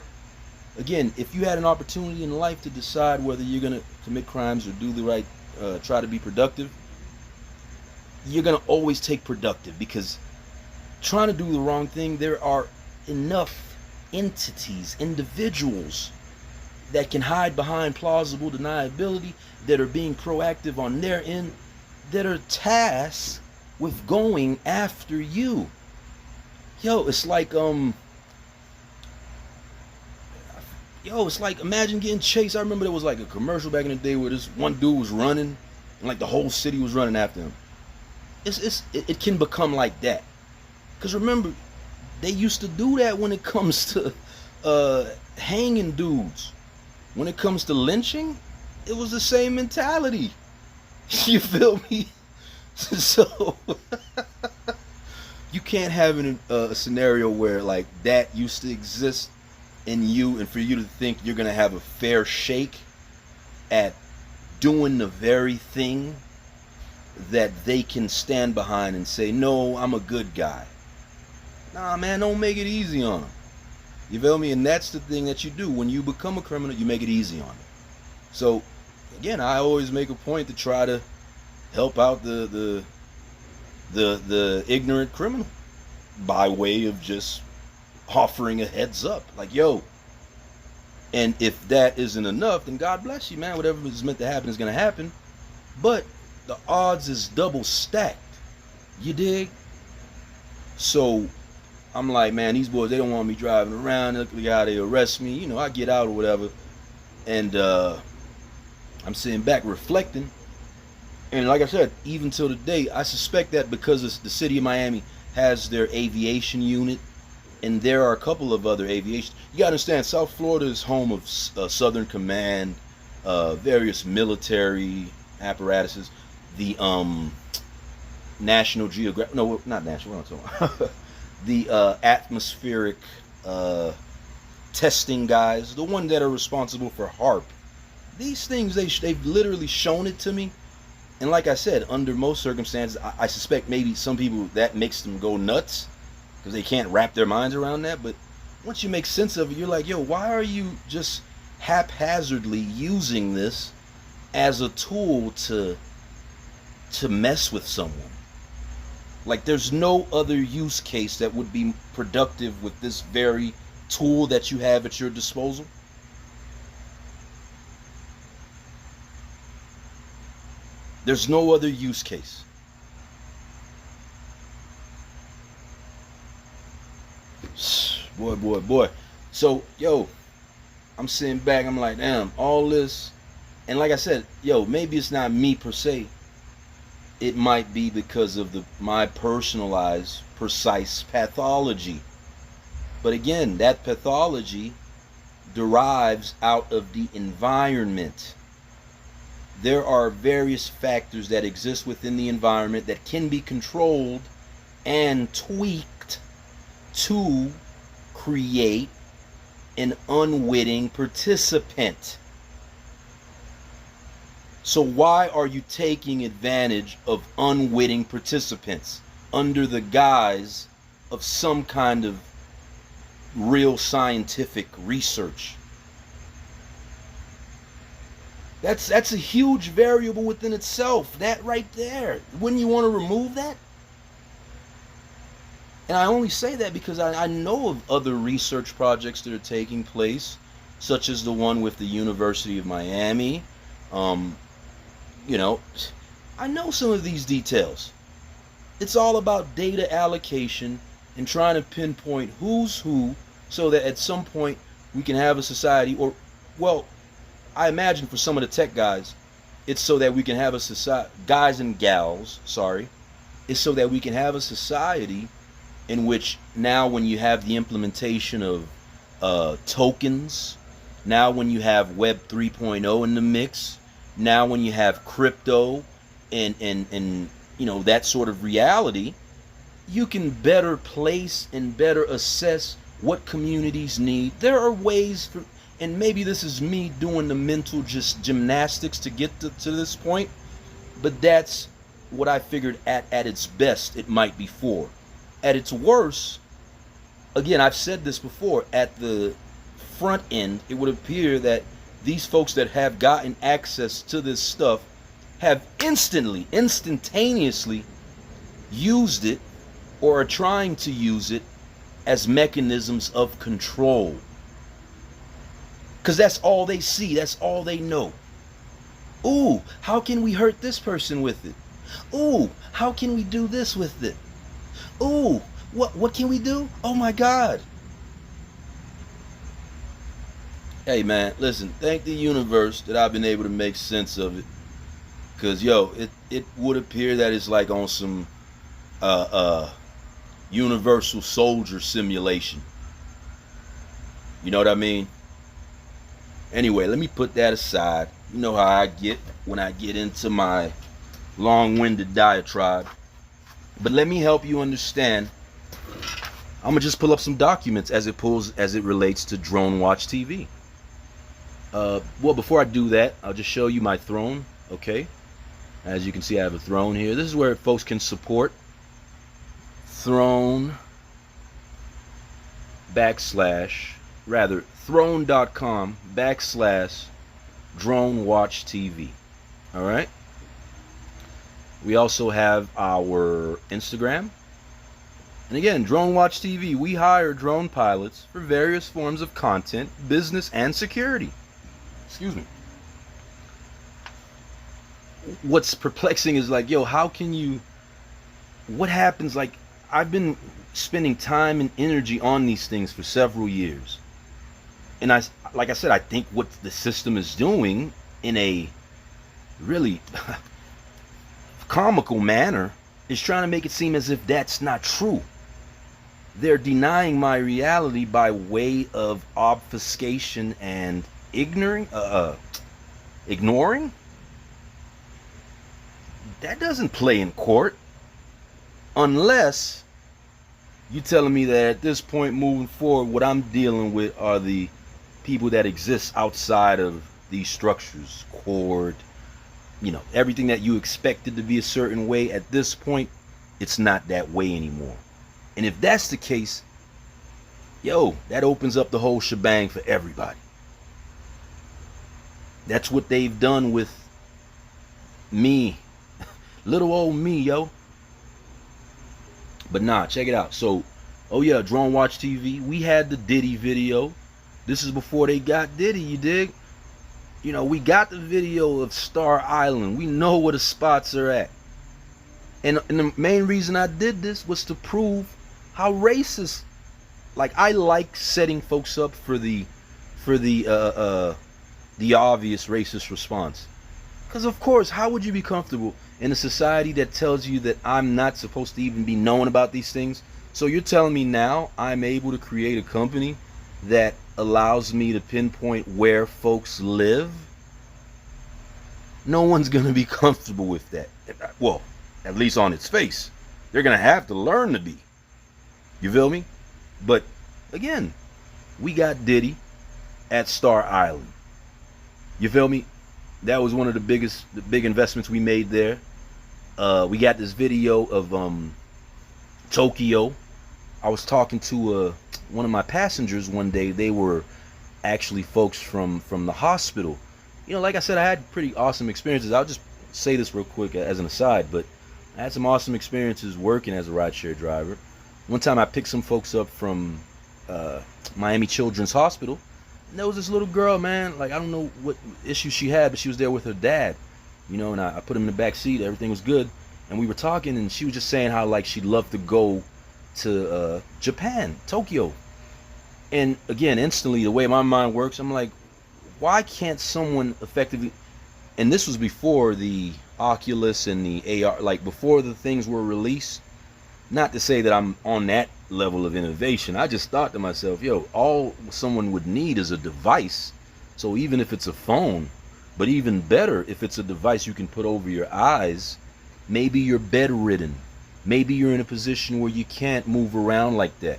Again, if you had an opportunity in life to decide whether you're going to commit crimes or do the right, try to be productive, you're going to always take productive, because trying to do the wrong thing, there are enough entities, individuals that can hide behind plausible deniability, that are being proactive on their end, that are tasked with going after you. It's like it's like, imagine getting chased. I remember there was like a commercial back in the day where this one dude was running and like the whole city was running after him. It can become like that. Because remember, they used to do that when it comes to hanging dudes. When it comes to lynching, it was the same mentality. You feel me? So you can't have a scenario where like that used to exist in you, and for you to think you're gonna have a fair shake at doing the very thing that they can stand behind and say, no, I'm a good guy. Nah, man, don't make it easy on them. You feel me? And that's the thing that you do. When you become a criminal, you make it easy on them. So, again, I always make a point to try to help out the ignorant criminal by way of just offering a heads up. Like, yo. And if that isn't enough, then God bless you, man. Whatever is meant to happen is going to happen. But the odds is double stacked. You dig? So I'm like, man, these boys, they don't want me driving around. Look at the guy, they arrest me. I get out or whatever. And I'm sitting back reflecting. And like I said, even till today, I suspect that because the city of Miami has their aviation unit, and there are a couple of other aviation. You gotta understand, South Florida is home of Southern Command, various military apparatuses, the National Geographic, no, not National, what am I talking about? The atmospheric testing guys, the ones that are responsible for HARP. These things, they've literally shown it to me. And like I said, under most circumstances, I suspect maybe some people that makes them go nuts because they can't wrap their minds around that. But once you make sense of it, you're like, yo, why are you just haphazardly using this as a tool to mess with someone? Like, there's no other use case that would be productive with this very tool that you have at your disposal. There's no other use case. Boy. So, yo, I'm sitting back, I'm like, damn, all this. And like I said, yo, maybe it's not me per se. It might be because of my personalized, precise pathology. But again, that pathology derives out of the environment. There are various factors that exist within the environment that can be controlled and tweaked to create an unwitting participant. So why are you taking advantage of unwitting participants under the guise of some kind of real scientific research? That's a huge variable within itself. That right there. Wouldn't you want to remove that? And I only say that because I know of other research projects that are taking place, such as the one with the University of Miami. You know, I know some of these details. It's all about data allocation and trying to pinpoint who's who so that at some point we can have a society, or, well, I imagine for some of the tech guys, it's so that we can have a society, guys and gals, sorry, it's so that we can have a society in which now when you have the implementation of tokens, now when you have Web 3.0 in the mix, now when you have crypto and you know, that sort of reality, you can better place and better assess what communities need. There are ways for, and maybe this is me doing the mental just gymnastics to get to this point, but that's what I figured at its best it might be for. At its worst, again, I've said this before, at the front end, it would appear that these folks that have gotten access to this stuff have instantaneously used it or are trying to use it as mechanisms of control. Because that's all they see, that's all they know. Ooh, how can we hurt this person with it? Ooh, how can we do this with it? Ooh, what can we do? Oh my God. Hey man, listen, thank the universe that I've been able to make sense of it. Cause yo, it would appear that it's like on some universal soldier simulation. You know what I mean? Anyway, let me put that aside. You know how I get when I get into my long-winded diatribe. But let me help you understand. I'm gonna just pull up some documents as it relates to Drone Watch TV. Well, before I do that, I'll just show you my throne. Okay, as you can see, I have a throne here. This is where folks can support. throne.com/Drone Watch TV. All right. We also have our Instagram. And again, Drone Watch TV, we hire drone pilots for various forms of content, business, and security. Excuse me. What's perplexing is like, yo, how can you, what happens, like, I've been spending time and energy on these things for several years. And like I said, I think what the system is doing in a really comical manner is trying to make it seem as if that's not true. They're denying my reality by way of obfuscation and ignoring. That doesn't play in court unless you're telling me that at this point moving forward, what I'm dealing with are the people that exist outside of these structures, court, you know, everything that you expected to be a certain way. At this point, it's not that way anymore. And if that's the case, yo, that opens up the whole shebang for everybody. That's what they've done with me, little old me, yo. But nah, check it out. So, oh yeah, Drone Watch TV. We had the Diddy video. This is before they got Diddy, you dig? You know, we got the video of Star Island. We know where the spots are at. And the main reason I did this was to prove how racist. Like, I like setting folks up for the obvious racist response. Because of course, how would you be comfortable in a society that tells you that I'm not supposed to even be knowing about these things? So you're telling me now I'm able to create a company that allows me to pinpoint where folks live? No one's gonna be comfortable with that. Well, at least on its face. They're gonna have to learn to be. You feel me? But again, we got Diddy at Star Island. You feel me? That was one of the big investments we made there. We got this video of Tokyo. I was talking to one of my passengers one day. They were actually folks from the hospital. You know, like I said, I had pretty awesome experiences. I'll just say this real quick as an aside, but I had some awesome experiences working as a rideshare driver. One time I picked some folks up from Miami Children's Hospital. And there was this little girl, man, like I don't know what issue she had, but she was there with her dad, you know, and I put him in the back seat, everything was good, and we were talking, and she was just saying how like she'd love to go to Japan, Tokyo. And again, instantly, the way my mind works, I'm like, why can't someone effectively, and this was before the Oculus and the AR, like before the things were released. Not to say that I'm on that level of innovation. I just thought to myself, yo, all someone would need is a device. So even if it's a phone, but even better if it's a device you can put over your eyes, maybe you're bedridden. Maybe you're in a position where you can't move around like that,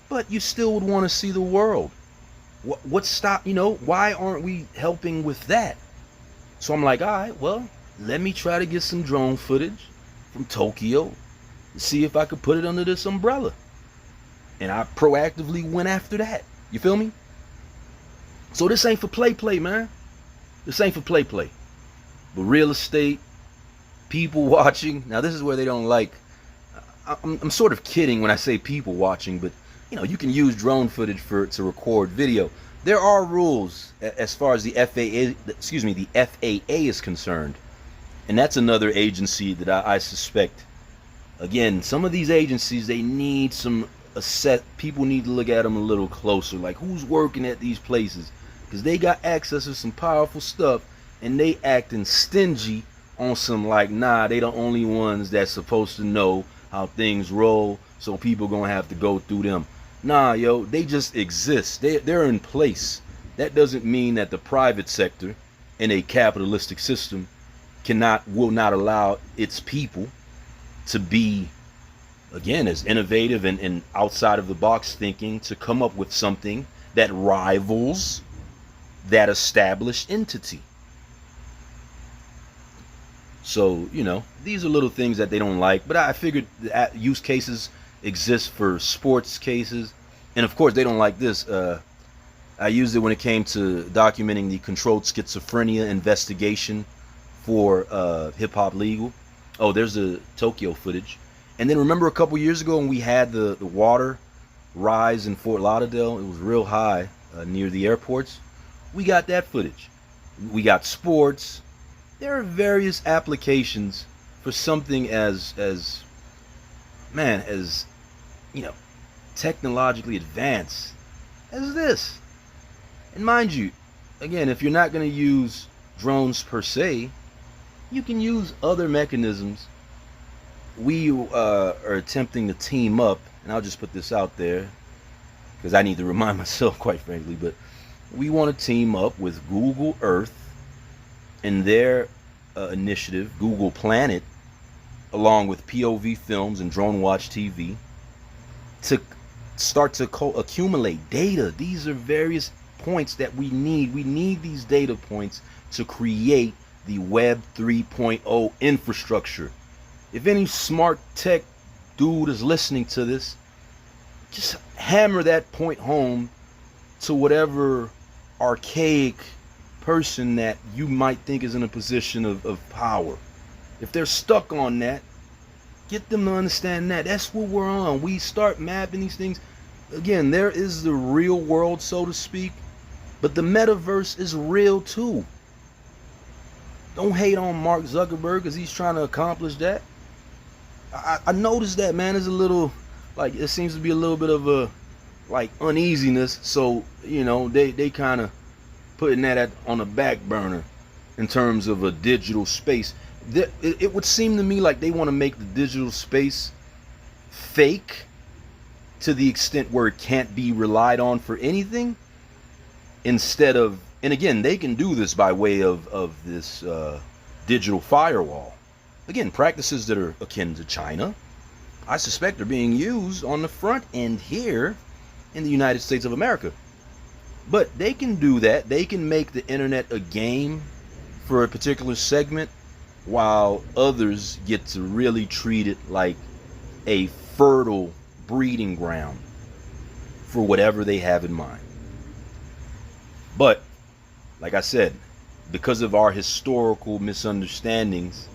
but you still would want to see the world. What's stop, you know, why aren't we helping with that? So I'm like, all right, well, let me try to get some drone footage from Tokyo, see if I could put it under this umbrella. And I proactively went after that. You feel me? So this ain't for play, man. This ain't for play. But real estate, people watching. Now this is where they don't like. I'm sort of kidding when I say people watching, but you know, you can use drone footage to record video. There are rules as far as the FAA is concerned, and that's another agency that I suspect. Again, some of these agencies, they need people need to look at them a little closer, like who's working at these places, because they got access to some powerful stuff, and they acting stingy on some like, nah, they the only ones that's supposed to know how things roll, so people gonna have to go through them. Nah, yo, they just exist. They're in place. That doesn't mean that the private sector in a capitalistic system will not allow its people to be, again, as innovative and outside of the box thinking to come up with something that rivals that established entity. So, you know, these are little things that they don't like, but I figured that use cases exist for sports cases. And of course, they don't like this. I used it when it came to documenting the controlled schizophrenia investigation for Hip Hop Legal. Oh, there's the Tokyo footage. And then remember a couple years ago when we had the water rise in Fort Lauderdale? It was real high near the airports. We got that footage. We got sports. There are various applications for something as you know, technologically advanced as this. And mind you, again, if you're not going to use drones per se, you can use other mechanisms. We are attempting to team up, and I'll just put this out there because I need to remind myself, quite frankly, but we want to team up with Google Earth and their initiative, Google Planet, along with POV Films and Drone Watch TV, to start to accumulate data. These are various points that we need. We need these data points to create the Web 3.0 infrastructure. If any smart tech dude is listening to this, just hammer that point home to whatever archaic person that you might think is in a position of power. If they're stuck on that, Get them to understand that. That's what we're on. We start mapping these things. Again, there is the real world, so to speak, but the metaverse is real too. Don't hate on Mark Zuckerberg because he's trying to accomplish that. I noticed that, man. There's a little, like, it seems to be a little bit of a, like, uneasiness. So, you know, they kind of putting that on the back burner in terms of a digital space. It would seem to me like they want to make the digital space fake to the extent where it can't be relied on for anything, instead of, and again, they can do this by way of this digital firewall. Again, practices that are akin to China, I suspect are being used on the front end here in the United States of America. But they can do that. They can make the internet a game for a particular segment, while others get to really treat it like a fertile breeding ground for whatever they have in mind. But, like I said, because of our historical misunderstandings,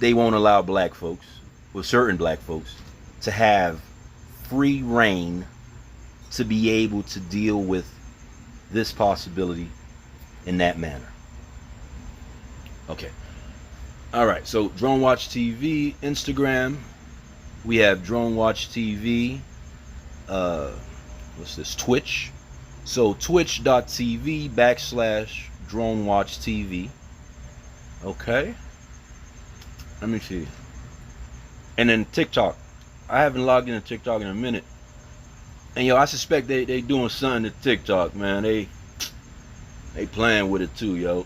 they won't allow black folks, well, certain black folks, to have free reign to be able to deal with this possibility in that manner. Okay. All right. So Drone Watch TV, Instagram. We have Drone Watch TV. What's this? Twitch. So twitch.tv/Drone Watch TV. Okay. Let me see. And then TikTok. I haven't logged into TikTok in a minute. And yo, I suspect they doing something to TikTok, man. They playing with it too, yo.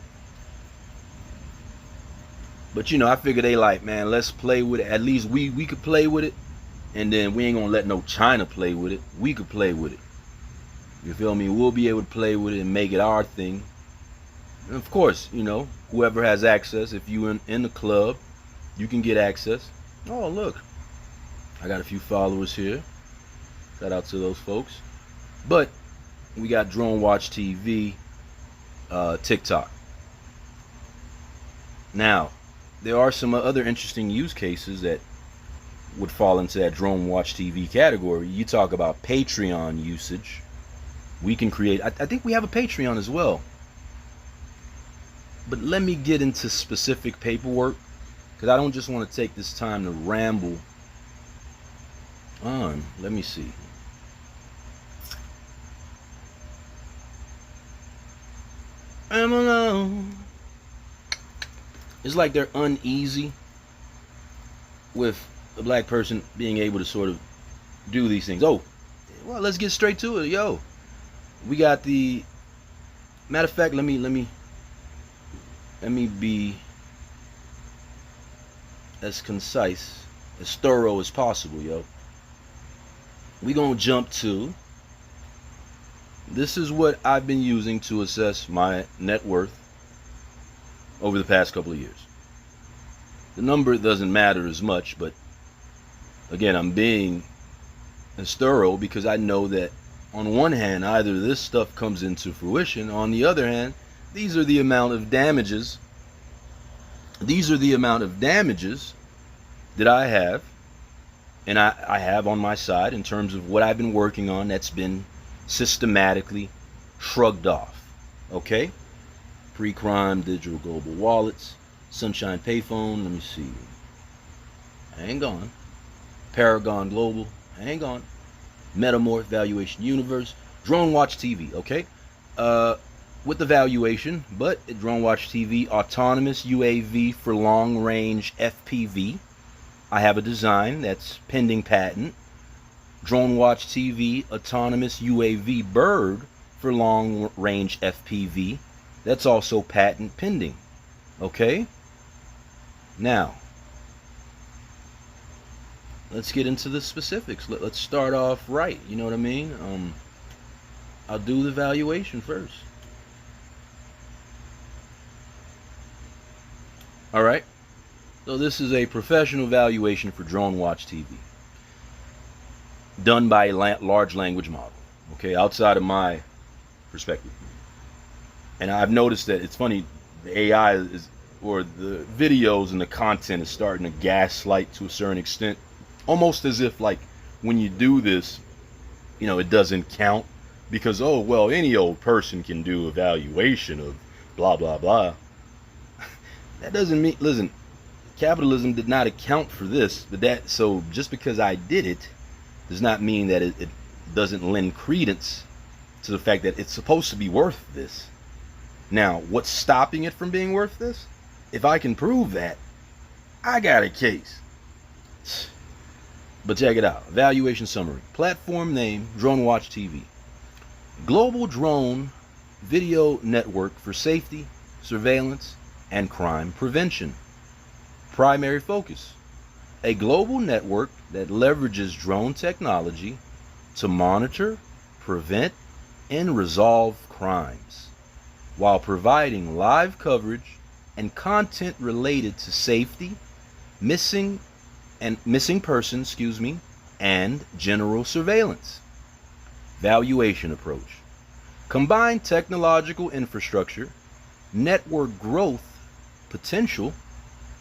But you know, I figure they like, man, let's play with it. At least we could play with it. And then we ain't gonna let no China play with it. We could play with it. You feel me? We'll be able to play with it and make it our thing. And of course, you know, whoever has access, if you in the club, you can get access. Oh, look. I got a few followers here. Shout out to those folks. But we got Drone Watch TV, TikTok. Now, there are some other interesting use cases that would fall into that Drone Watch TV category. You talk about Patreon usage. We can create, I think we have a Patreon as well. But let me get into specific paperwork, because I don't just want to take this time to ramble on. Let me see. I'm alone. It's like they're uneasy with a black person being able to sort of do these things. Oh, well, let's get straight to it, yo. We got the, matter of fact, let me be as concise, as thorough as possible, yo. We gonna jump to, this is what I've been using to assess my net worth over the past couple of years. The number doesn't matter as much, but again, I'm being as thorough because I know that on one hand, either this stuff comes into fruition. On the other hand, these are the amount of damages. These are the amount of damages that I have, and I have on my side in terms of what I've been working on that's been systematically shrugged off. Okay? Pre-crime, digital global wallets, Sunshine Payphone, let me see. Hang on. Paragon Global, hang on. Metamorph Valuation Universe, Drone Watch TV, okay? With the valuation, but Drone Watch TV, autonomous UAV for long range FPV. I have a design that's pending patent. Drone Watch TV, autonomous UAV bird for long range FPV. That's also patent pending, okay? Now, let's get into the specifics. Let's start off right. You know what I mean? I'll do the valuation first. All right. So this is a professional valuation for Drone Watch TV, done by a large language model. Okay, outside of my perspective. And I've noticed that it's funny. The AI or the videos and the content is starting to gaslight to a certain extent, almost as if like when you do this, it doesn't count because, oh well, any old person can do evaluation of blah blah blah. That doesn't mean, listen, capitalism did not account for this, so just because I did it does not mean that it doesn't lend credence to the fact that it's supposed to be worth this. Now, what's stopping it from being worth this? If I can prove that, I got a case. But check it out. Evaluation summary. Platform name, DroneWatch TV. Global drone video network for safety, surveillance, and crime prevention. Primary focus. A global network that leverages drone technology to monitor, prevent, and resolve crimes, while providing live coverage and content related to safety, missing persons, and general surveillance. Valuation approach. Combine technological infrastructure, network growth potential,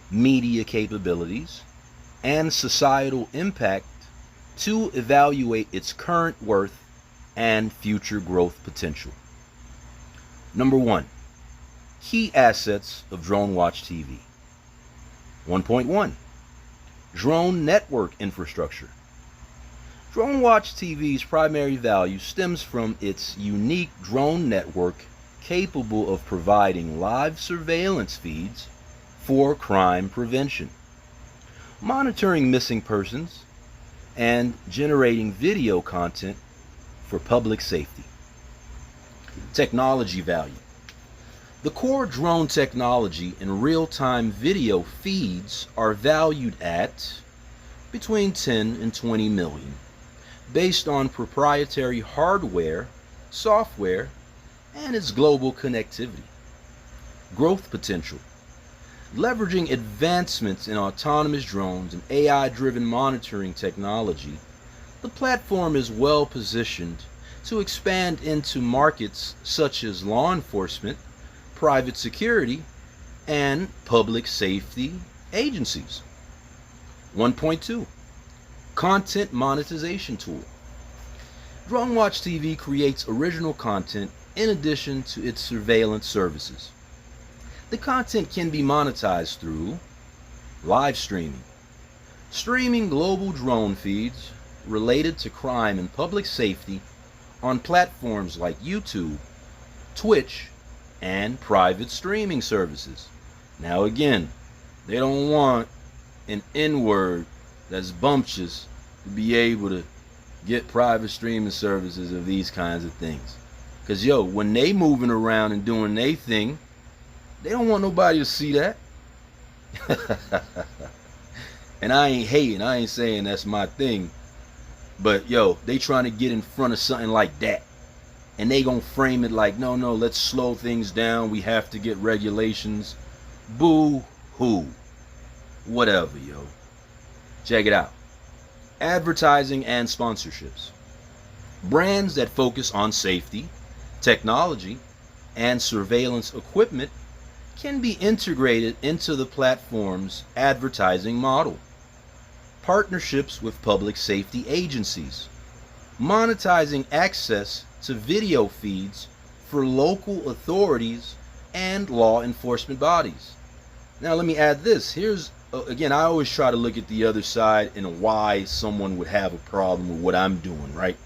media capabilities, and societal impact to evaluate its current worth and future growth potential. Number 1. Key assets of DroneWatch TV. 1.1. Drone network infrastructure. DroneWatch TV's primary value stems from its unique drone network capable of providing live surveillance feeds for crime prevention, monitoring missing persons, and generating video content for public safety. Technology value. The core drone technology and real-time video feeds are valued at between 10 and 20 million, based on proprietary hardware, software, and its global connectivity. Growth potential. Leveraging advancements in autonomous drones and AI-driven monitoring technology, the platform is well positioned to expand into markets such as law enforcement, private security, and public safety agencies. 1.2. Content monetization tool. DroneWatch TV creates original content in addition to its surveillance services. The content can be monetized through live streaming, streaming global drone feeds related to crime and public safety on platforms like YouTube, Twitch, and private streaming services. Now again, they don't want an N-word that's bumptious to be able to get private streaming services of these kinds of things. Because when they moving around and doing their thing, they don't want nobody to see that. And I ain't hating, I ain't saying that's my thing. But they trying to get in front of something like that. And they gonna frame it like, no, let's slow things down. We have to get regulations. Boo-hoo. Whatever, Check it out. Advertising and sponsorships. Brands that focus on safety, technology, and surveillance equipment can be integrated into the platform's advertising model. Partnerships with public safety agencies. Monetizing access to video feeds for local authorities and law enforcement bodies. Now let me add this. Here's, again, I always try to look at the other side and why someone would have a problem with what I'm doing, right?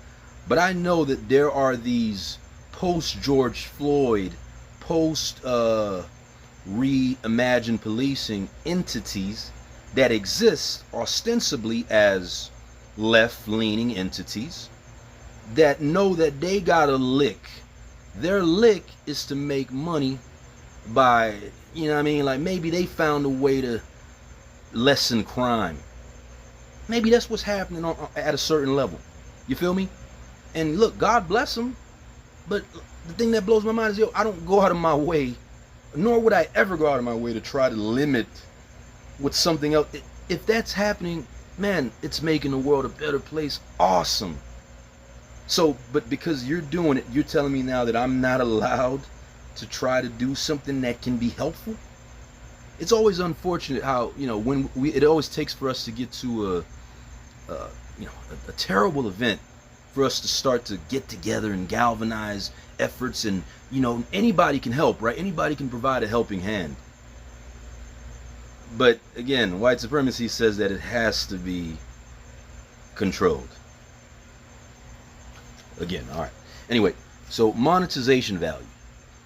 But I know that there are these post-George Floyd, post-reimagined policing entities that exist ostensibly as left-leaning entities that know that they got a lick. Their lick is to make money by, like maybe they found a way to lessen crime. Maybe that's what's happening at a certain level. You feel me? And look, God bless them. But the thing that blows my mind is, I don't go out of my way, nor would I ever go out of my way to try to limit with something else. If that's happening, man, it's making the world a better place. Awesome. So, but because you're doing it, you're telling me now that I'm not allowed to try to do something that can be helpful? It's always unfortunate how, when it always takes for us to get to a terrible event for us to start to get together and galvanize efforts, and anybody can help, right? Anybody can provide a helping hand. But again, white supremacy says that it has to be controlled. Again, all right. Anyway, so monetization value.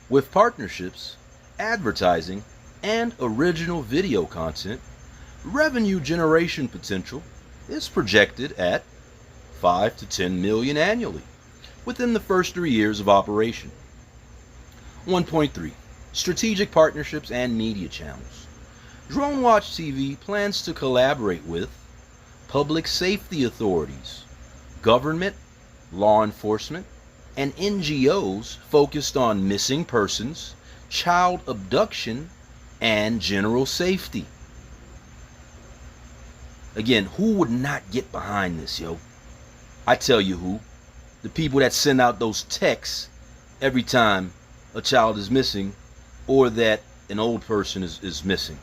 With partnerships, advertising, and original video content, revenue generation potential is projected at 5 to 10 million annually within the first 3 years of operation. 1.3. Strategic partnerships and media channels. Drone Watch TV plans to collaborate with public safety authorities, government, law enforcement, and NGOs focused on missing persons, child abduction, and general safety. Again, who would not get behind this, yo? I tell you who. The people that send out those texts every time a child is missing or that an old person is missing.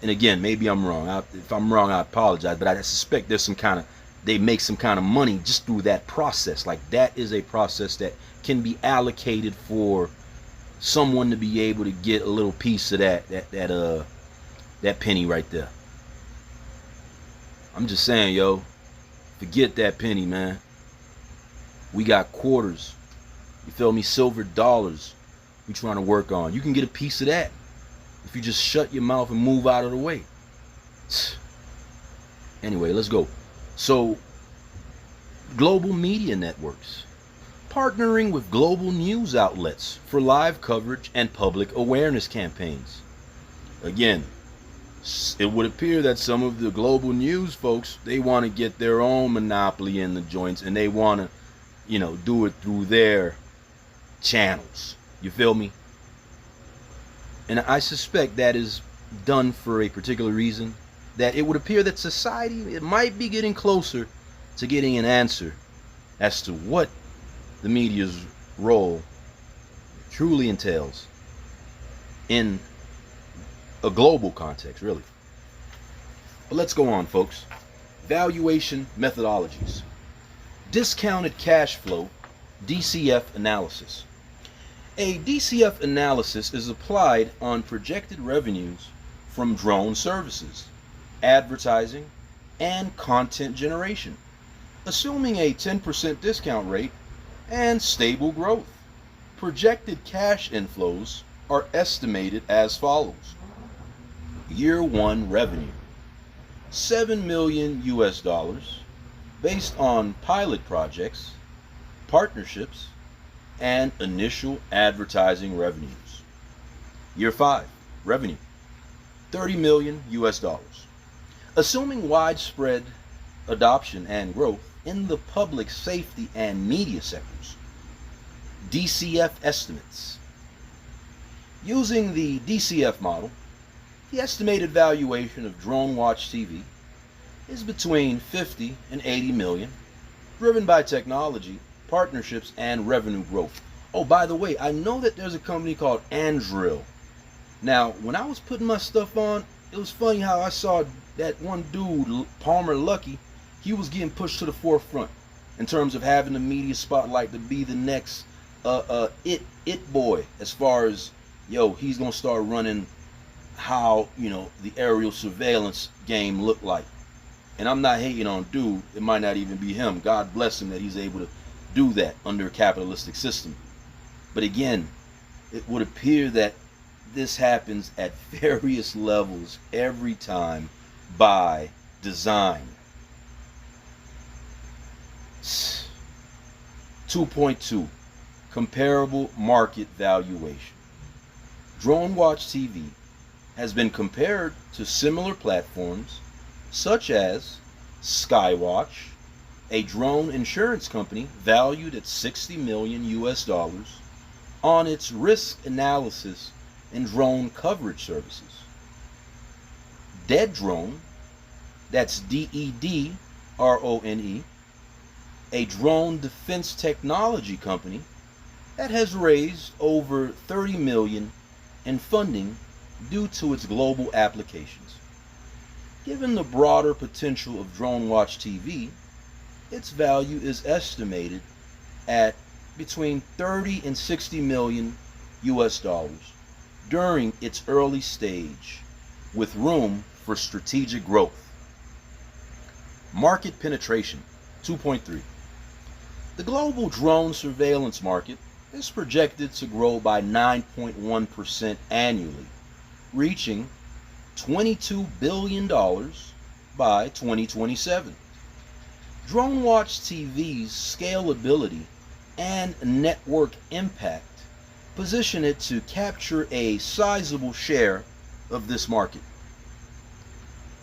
And again, maybe I'm wrong. If I'm wrong, I apologize. But I suspect they make some kind of money just through that process. Like, that is a process that can be allocated for someone to be able to get a little piece of that penny right there. I'm just saying, yo, forget that penny, man. We got quarters. You feel me? Silver dollars we trying to work on. You can get a piece of that if you just shut your mouth and move out of the way. Anyway, let's go. So, global media networks. Partnering with global news outlets for live coverage and public awareness campaigns. Again, it would appear that some of the global news folks, they want to get their own monopoly in the joints, and they want to, do it through their channels. You feel me? And I suspect that is done for a particular reason, that it would appear that society, it might be getting closer to getting an answer as to what the media's role truly entails in a global context, really. But let's go on, folks. Valuation methodologies. Discounted cash flow, DCF analysis. A DCF analysis is applied on projected revenues from drone services, advertising, and content generation, assuming a 10% discount rate and stable growth. Projected cash inflows are estimated as follows. Year 1 revenue, $7 million based on pilot projects, partnerships, and initial advertising revenues. Year 5 revenue, $30 million, assuming widespread adoption and growth in the public safety and media sectors. DCF estimates. Using the DCF model, the estimated valuation of Drone Watch TV is between 50 and 80 million, driven by technology, partnerships, and revenue growth. Oh, by the way, I know that there's a company called Andrill. Now, when I was putting my stuff on, it was funny how I saw that one dude, Palmer Luckey, he was getting pushed to the forefront in terms of having the media spotlight to be the next it boy, as far as, he's gonna start running how, the aerial surveillance game looked like. And I'm not hating on dude, it might not even be him. God bless him that he's able to do that under a capitalistic system. But again, it would appear that this happens at various levels every time by design. 2.2 Comparable market valuation. Drone Watch TV has been compared to similar platforms such as Skywatch, a drone insurance company valued at $60 million on its risk analysis and drone coverage services. Dead Drone, that's DEDRONE, a drone defense technology company that has raised over $30 million in funding due to its global applications. Given the broader potential of Drone Watch TV, its value is estimated at between 30 and 60 million US dollars during its early stage, with room for strategic growth. Market penetration 2.3. The global drone surveillance market is projected to grow by 9.1% annually, reaching $22 billion by 2027. Drone Watch TV's scalability and network impact position it to capture a sizable share of this market.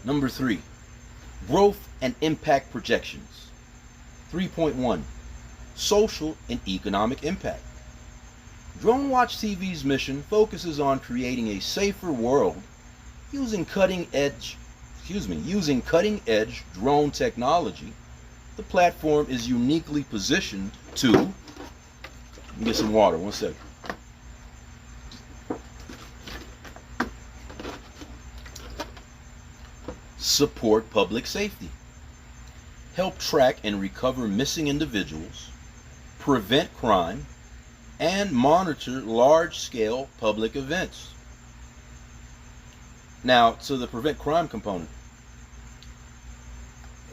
Number 3, growth and impact projections. 3.1, social and economic impact. Drone Watch TV's mission focuses on creating a safer world using cutting-edge drone technology. The platform is uniquely positioned to, let me get some water, one second. Support public safety, help track and recover missing individuals, prevent crime, and monitor large-scale public events. Now, to the prevent crime component.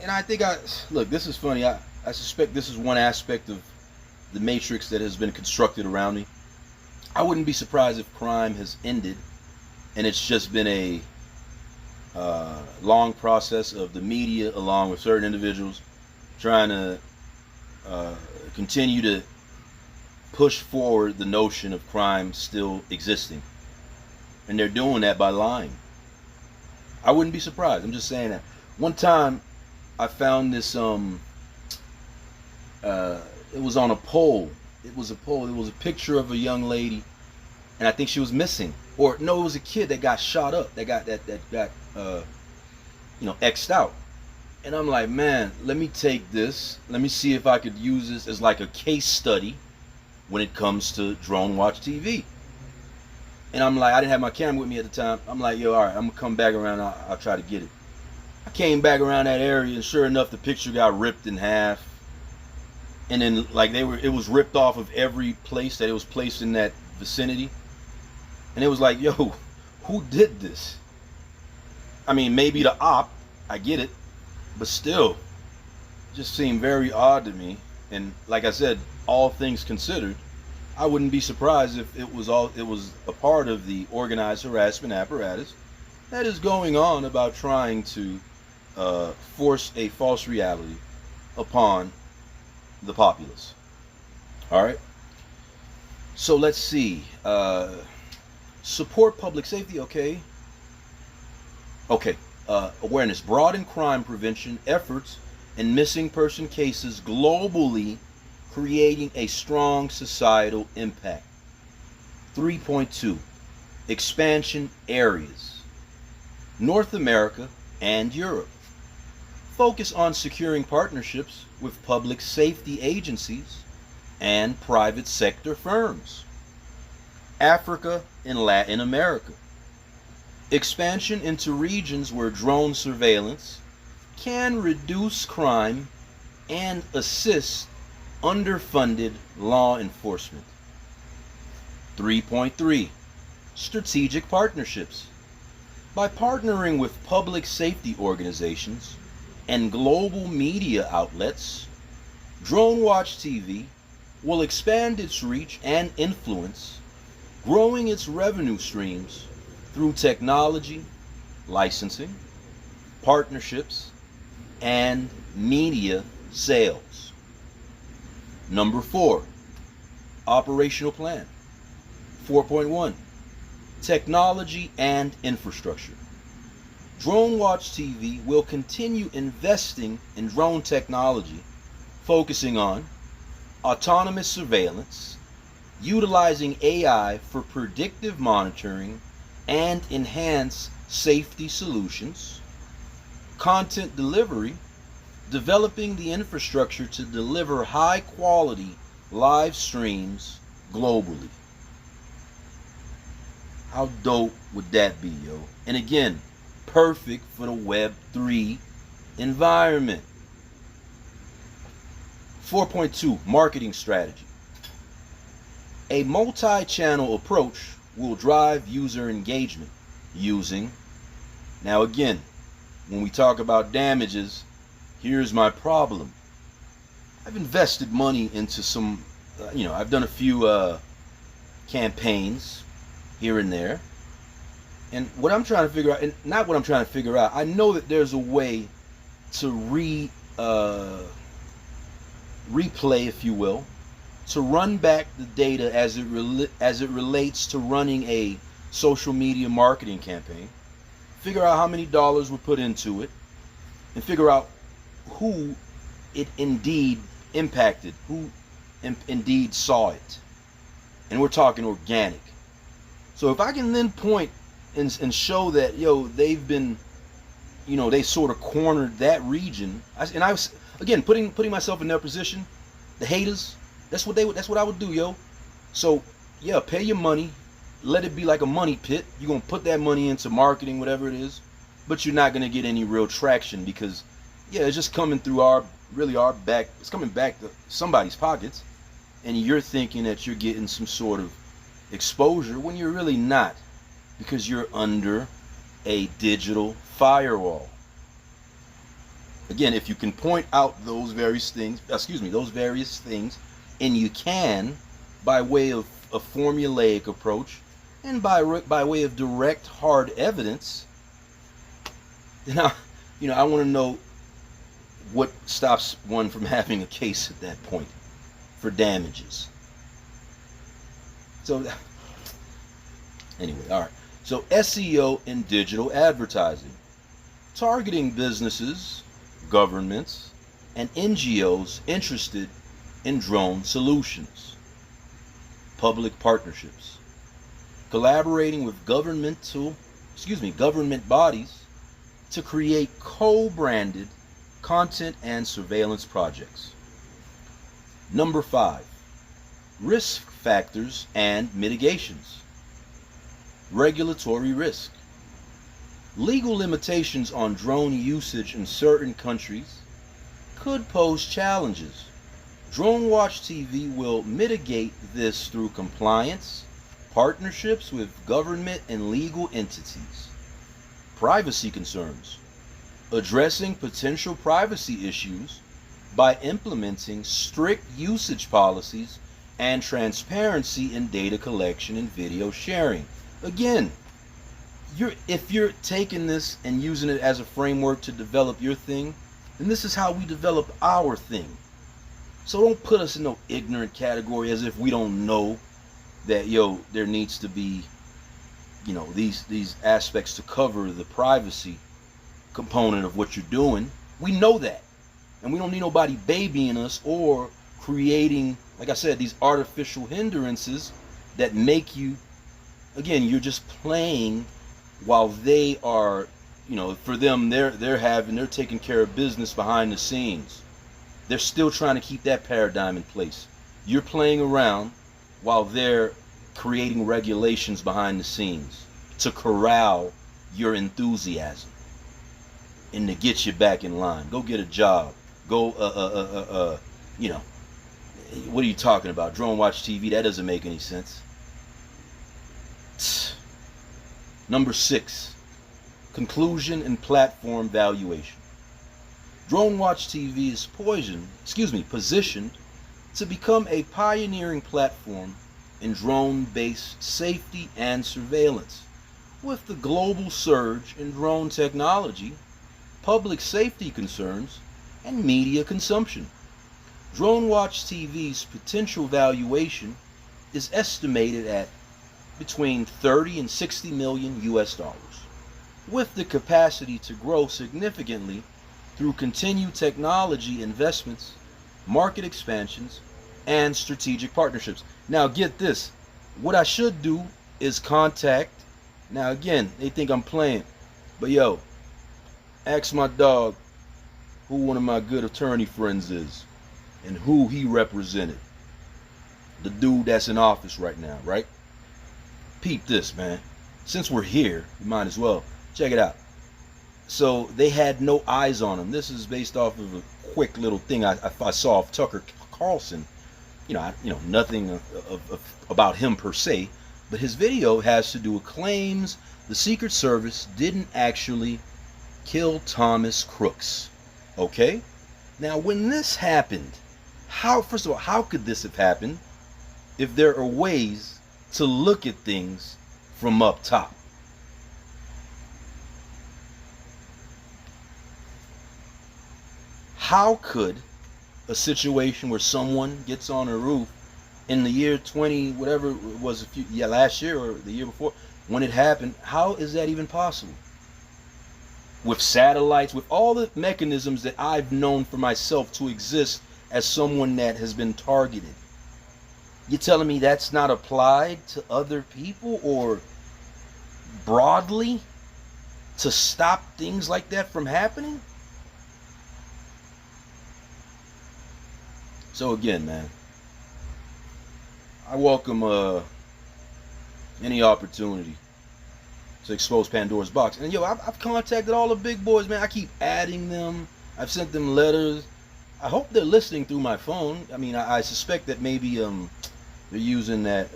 And I think look, this is funny. I suspect this is one aspect of the matrix that has been constructed around me. I wouldn't be surprised if crime has ended and it's just been a long process of the media along with certain individuals trying to continue to push forward the notion of crime still existing. And they're doing that by lying. I wouldn't be surprised. I'm just saying that. One time I found this, it was on a pole. It was a pole. It was a picture of a young lady, and I think she was missing. Or no, it was a kid that got shot up. That got X'd out. And I'm like, man, let me take this. Let me see if I could use this as like a case study when it comes to Drone Watch TV. And I'm like, I didn't have my camera with me at the time. I'm like, yo, all right, I'm gonna come back around. I'll try to get it. I came back around that area, and sure enough, the picture got ripped in half. And then, like, it was ripped off of every place that it was placed in that vicinity. And it was like, yo, who did this? I mean, maybe the op, I get it, but still, it just seemed very odd to me. And like I said, all things considered, I wouldn't be surprised if it was a part of the organized harassment apparatus that is going on about trying to force a false reality upon the populace. All right. So let's see. Support public safety. Okay. Awareness, broaden crime prevention efforts and missing person cases globally, creating a strong societal impact. 3.2, expansion areas. North America and Europe. Focus on securing partnerships with public safety agencies and private sector firms. Africa and Latin America. Expansion into regions where drone surveillance can reduce crime and assist underfunded law enforcement. 3.3, strategic partnerships. By partnering with public safety organizations and global media outlets, Drone Watch TV will expand its reach and influence, growing its revenue streams through technology, licensing, partnerships, and media sales. Number 4, operational plan. 4.1, technology and infrastructure. Drone Watch TV will continue investing in drone technology, focusing on autonomous surveillance, utilizing AI for predictive monitoring and enhanced safety solutions, content delivery, developing the infrastructure to deliver high-quality live streams globally. How dope would that be, yo? And again, perfect for the Web3 environment. 4.2, marketing strategy. A multi-channel approach will drive user engagement using, now again, when we talk about damages, here's my problem. I've invested money into some, I've done a few campaigns here and there. And what I'm trying to figure out, and not what I'm trying to figure out, I know that there's a way to replay, if you will, to run back the data as it relates to running a social media marketing campaign, figure out how many dollars were put into it, and figure out who it indeed impacted, who indeed saw it. And we're talking organic. So if I can then point and show that, they've been, they sort of cornered that region, and I was, again, putting myself in their position, the haters, that's what I would do, yo. So yeah, pay your money, let it be like a money pit. You're gonna put that money into marketing, whatever it is, but you're not gonna get any real traction because, it's just coming through our back. It's coming back to somebody's pockets, and you're thinking that you're getting some sort of exposure when you're really not, because you're under a digital firewall. Again, if you can point out those various things, and you can, by way of a formulaic approach and by way of direct hard evidence, then I want to know what stops one from having a case at that point for damages. So anyway, all right. So SEO and digital advertising, targeting businesses, governments, and NGOs interested in drone solutions. Public partnerships, collaborating with government bodies to create co-branded content and surveillance projects. Number 5, risk factors and mitigations. Regulatory risk. Legal limitations on drone usage in certain countries could pose challenges. Drone Watch TV will mitigate this through compliance, partnerships with government and legal entities. Privacy concerns. Addressing potential privacy issues by implementing strict usage policies and transparency in data collection and video sharing. Again, if you're taking this and using it as a framework to develop your thing, then this is how we develop our thing. So don't put us in no ignorant category as if we don't know that, there needs to be, these aspects to cover the privacy component of what you're doing. We know that. And we don't need nobody babying us or creating, like I said, these artificial hindrances that make you, again, you're just playing while they are, for them, they're taking care of business behind the scenes. They're still trying to keep that paradigm in place. You're playing around while they're creating regulations behind the scenes to corral your enthusiasm and to get you back in line. Go get a job. Go, what are you talking about? Drone Watch TV, that doesn't make any sense. Number 6, conclusion and platform valuation. Drone Watch TV is positioned to become a pioneering platform in drone-based safety and surveillance. With the global surge in drone technology, public safety concerns, and media consumption, Drone Watch TV's potential valuation is estimated at between 30 and 60 million US dollars, with the capacity to grow significantly through continued technology investments, market expansions, and strategic partnerships. Now get this, what I should do is contact, now again, they think I'm playing, but ask my dog who one of my good attorney friends is and who he represented. The dude that's in office right now, right? Peep this, man. since we're here, you might as well check it out. So they had no eyes on him. This is based off of a quick little thing I saw of Tucker Carlson. Nothing about him per se, but his video has to do with claims the Secret Service didn't actually kill Thomas Crooks. Okay? Now, when this happened, first of all, how could this have happened if there are ways to look at things from up top? How could a situation where someone gets on a roof in the year 20, whatever it was, last year or the year before, when it happened, how is that even possible? With satellites, with all the mechanisms that I've known for myself to exist as someone that has been targeted. You're telling me that's not applied to other people or broadly to stop things like that from happening? So again, man, I welcome any opportunity to expose Pandora's box. And I've contacted all the big boys, man. I keep adding them. I've sent them letters. I hope they're listening through my phone. I mean, I suspect that maybe they're using that,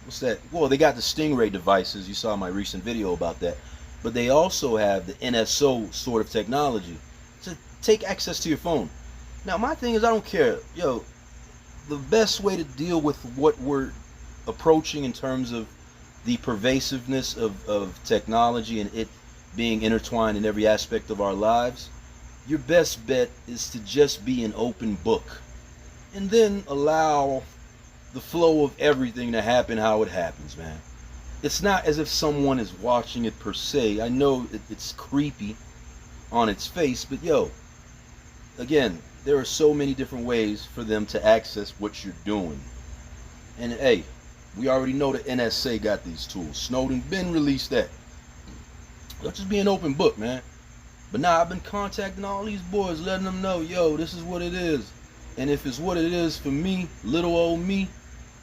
what's that? Well, they got the Stingray devices. You saw my recent video about that. But they also have the NSO sort of technology to take access to your phone. Now, my thing is, I don't care. The best way to deal with what we're approaching in terms of the pervasiveness of technology and it being intertwined in every aspect of our lives, your best bet is to just be an open book and then allow the flow of everything to happen how it happens, man. It's not as if someone is watching it per se. I know it's creepy on its face, but again, there are so many different ways for them to access what you're doing. And hey, we already know the NSA got these tools. Snowden been released that. Let's just be an open book, man. But now I've been contacting all these boys, letting them know, this is what it is. And if it's what it is for me, little old me,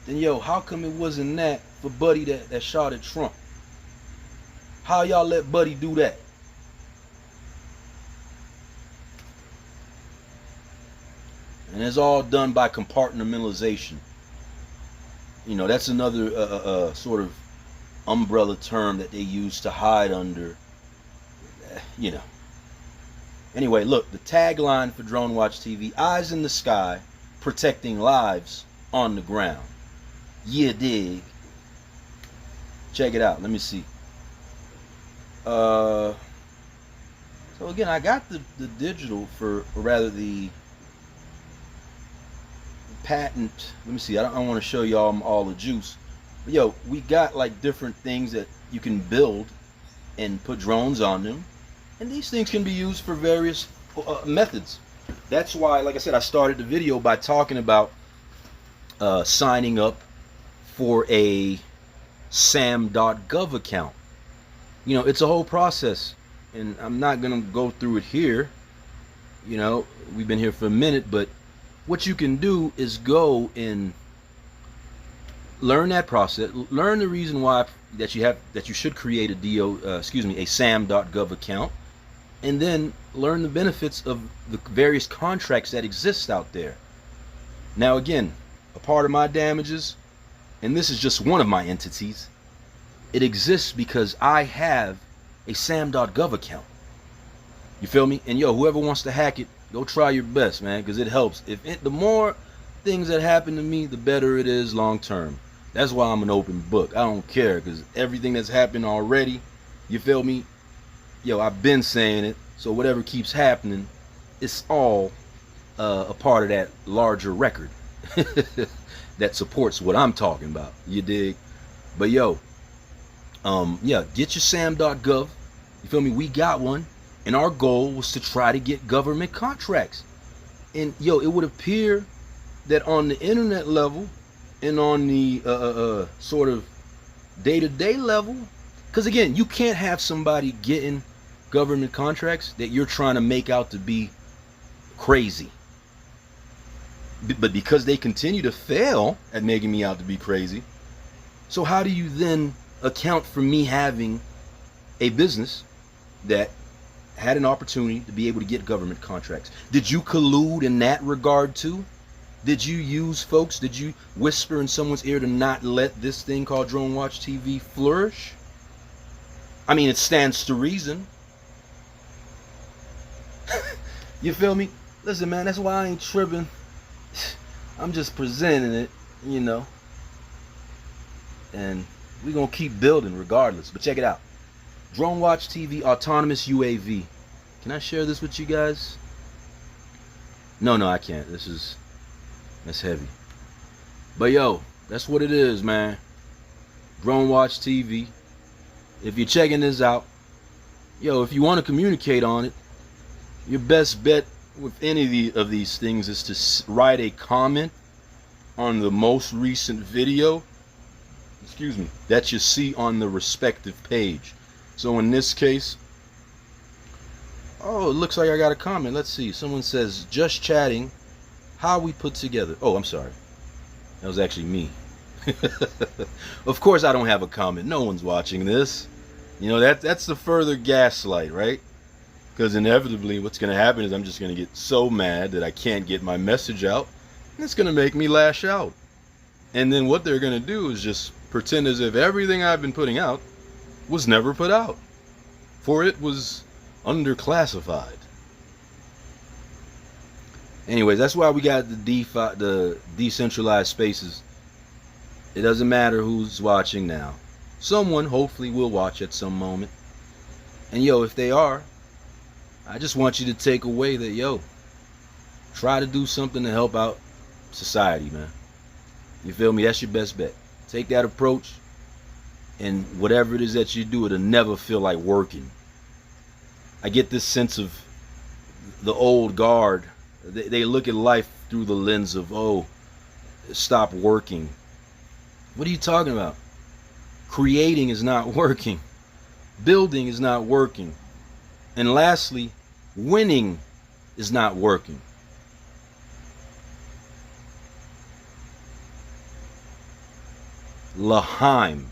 then how come it wasn't that for Buddy that shot at Trump? How y'all let Buddy do that? And it's all done by compartmentalization. That's another sort of umbrella term that they use to hide under, Anyway, look, the tagline for Drone Watch TV, eyes in the sky, protecting lives on the ground. Yeah, dig. Check it out. Let me see. So again, I got the digital or rather the patent. Let me see. I don't want to show y'all all the juice. But we got like different things that you can build and put drones on them, and these things can be used for various methods. That's why, like I said, I started the video by talking about signing up for a sam.gov account. It's a whole process, and I'm not gonna go through it here. We've been here for a minute, but what you can do is go and learn that process, learn the reason why that you should create a sam.gov account, and then learn the benefits of the various contracts that exist out there. Now again, a part of my damages, and this is just one of my entities, it exists because I have a sam.gov account. You feel me? And whoever wants to hack it, go try your best, man, because it helps. The more things that happen to me, the better it is long term. That's why I'm an open book. I don't care, because everything that's happened already, you feel me? I've been saying it, so whatever keeps happening, it's all a part of that larger record that supports what I'm talking about. You dig? But get your sam.gov. You feel me? We got one. And our goal was to try to get government contracts. And it would appear that on the internet level and on the sort of day-to-day level, because again, you can't have somebody getting government contracts that you're trying to make out to be crazy. But because they continue to fail at making me out to be crazy, so how do you then account for me having a business that had an opportunity to be able to get government contracts? Did you collude in that regard too? Did you use folks? Did you whisper in someone's ear to not let this thing called Drone Watch TV flourish? I mean, it stands to reason. You feel me? Listen, man, that's why I ain't tripping. I'm just presenting it, you know. And we're going to keep building regardless. But check it out. Drone Watch TV Autonomous UAV. Can I share this with you guys? No, I can't. That's heavy. But yo, that's what it is, man. Drone Watch TV. If you're checking this out, yo, if you want to communicate on it, your best bet with any of these things is to write a comment on the most recent video, that you see on the respective page. So in this case, oh, it looks like I got a comment. Let's see. Someone says, just chatting, how we put together. Oh, I'm sorry. That was actually me. Of course I don't have a comment. No one's watching this. You know, that's the further gaslight, right? Because inevitably what's going to happen is I'm just going to get so mad that I can't get my message out. And it's going to make me lash out. And then what they're going to do is just pretend as if everything I've been putting out was never put out. For it was underclassified. Anyways, that's why we got the decentralized spaces. It doesn't matter who's watching now. Someone hopefully will watch at some moment. And yo, if they are, I just want you to take away that, yo, try to do something to help out society, man. You feel me? That's your best bet. Take that approach, and whatever it is that you do, it'll never feel like working. I get this sense of the old guard. They look at life through the lens of, oh, stop working. What are you talking about? Creating is not working. Building is not working. And lastly, winning is not working. L'chaim.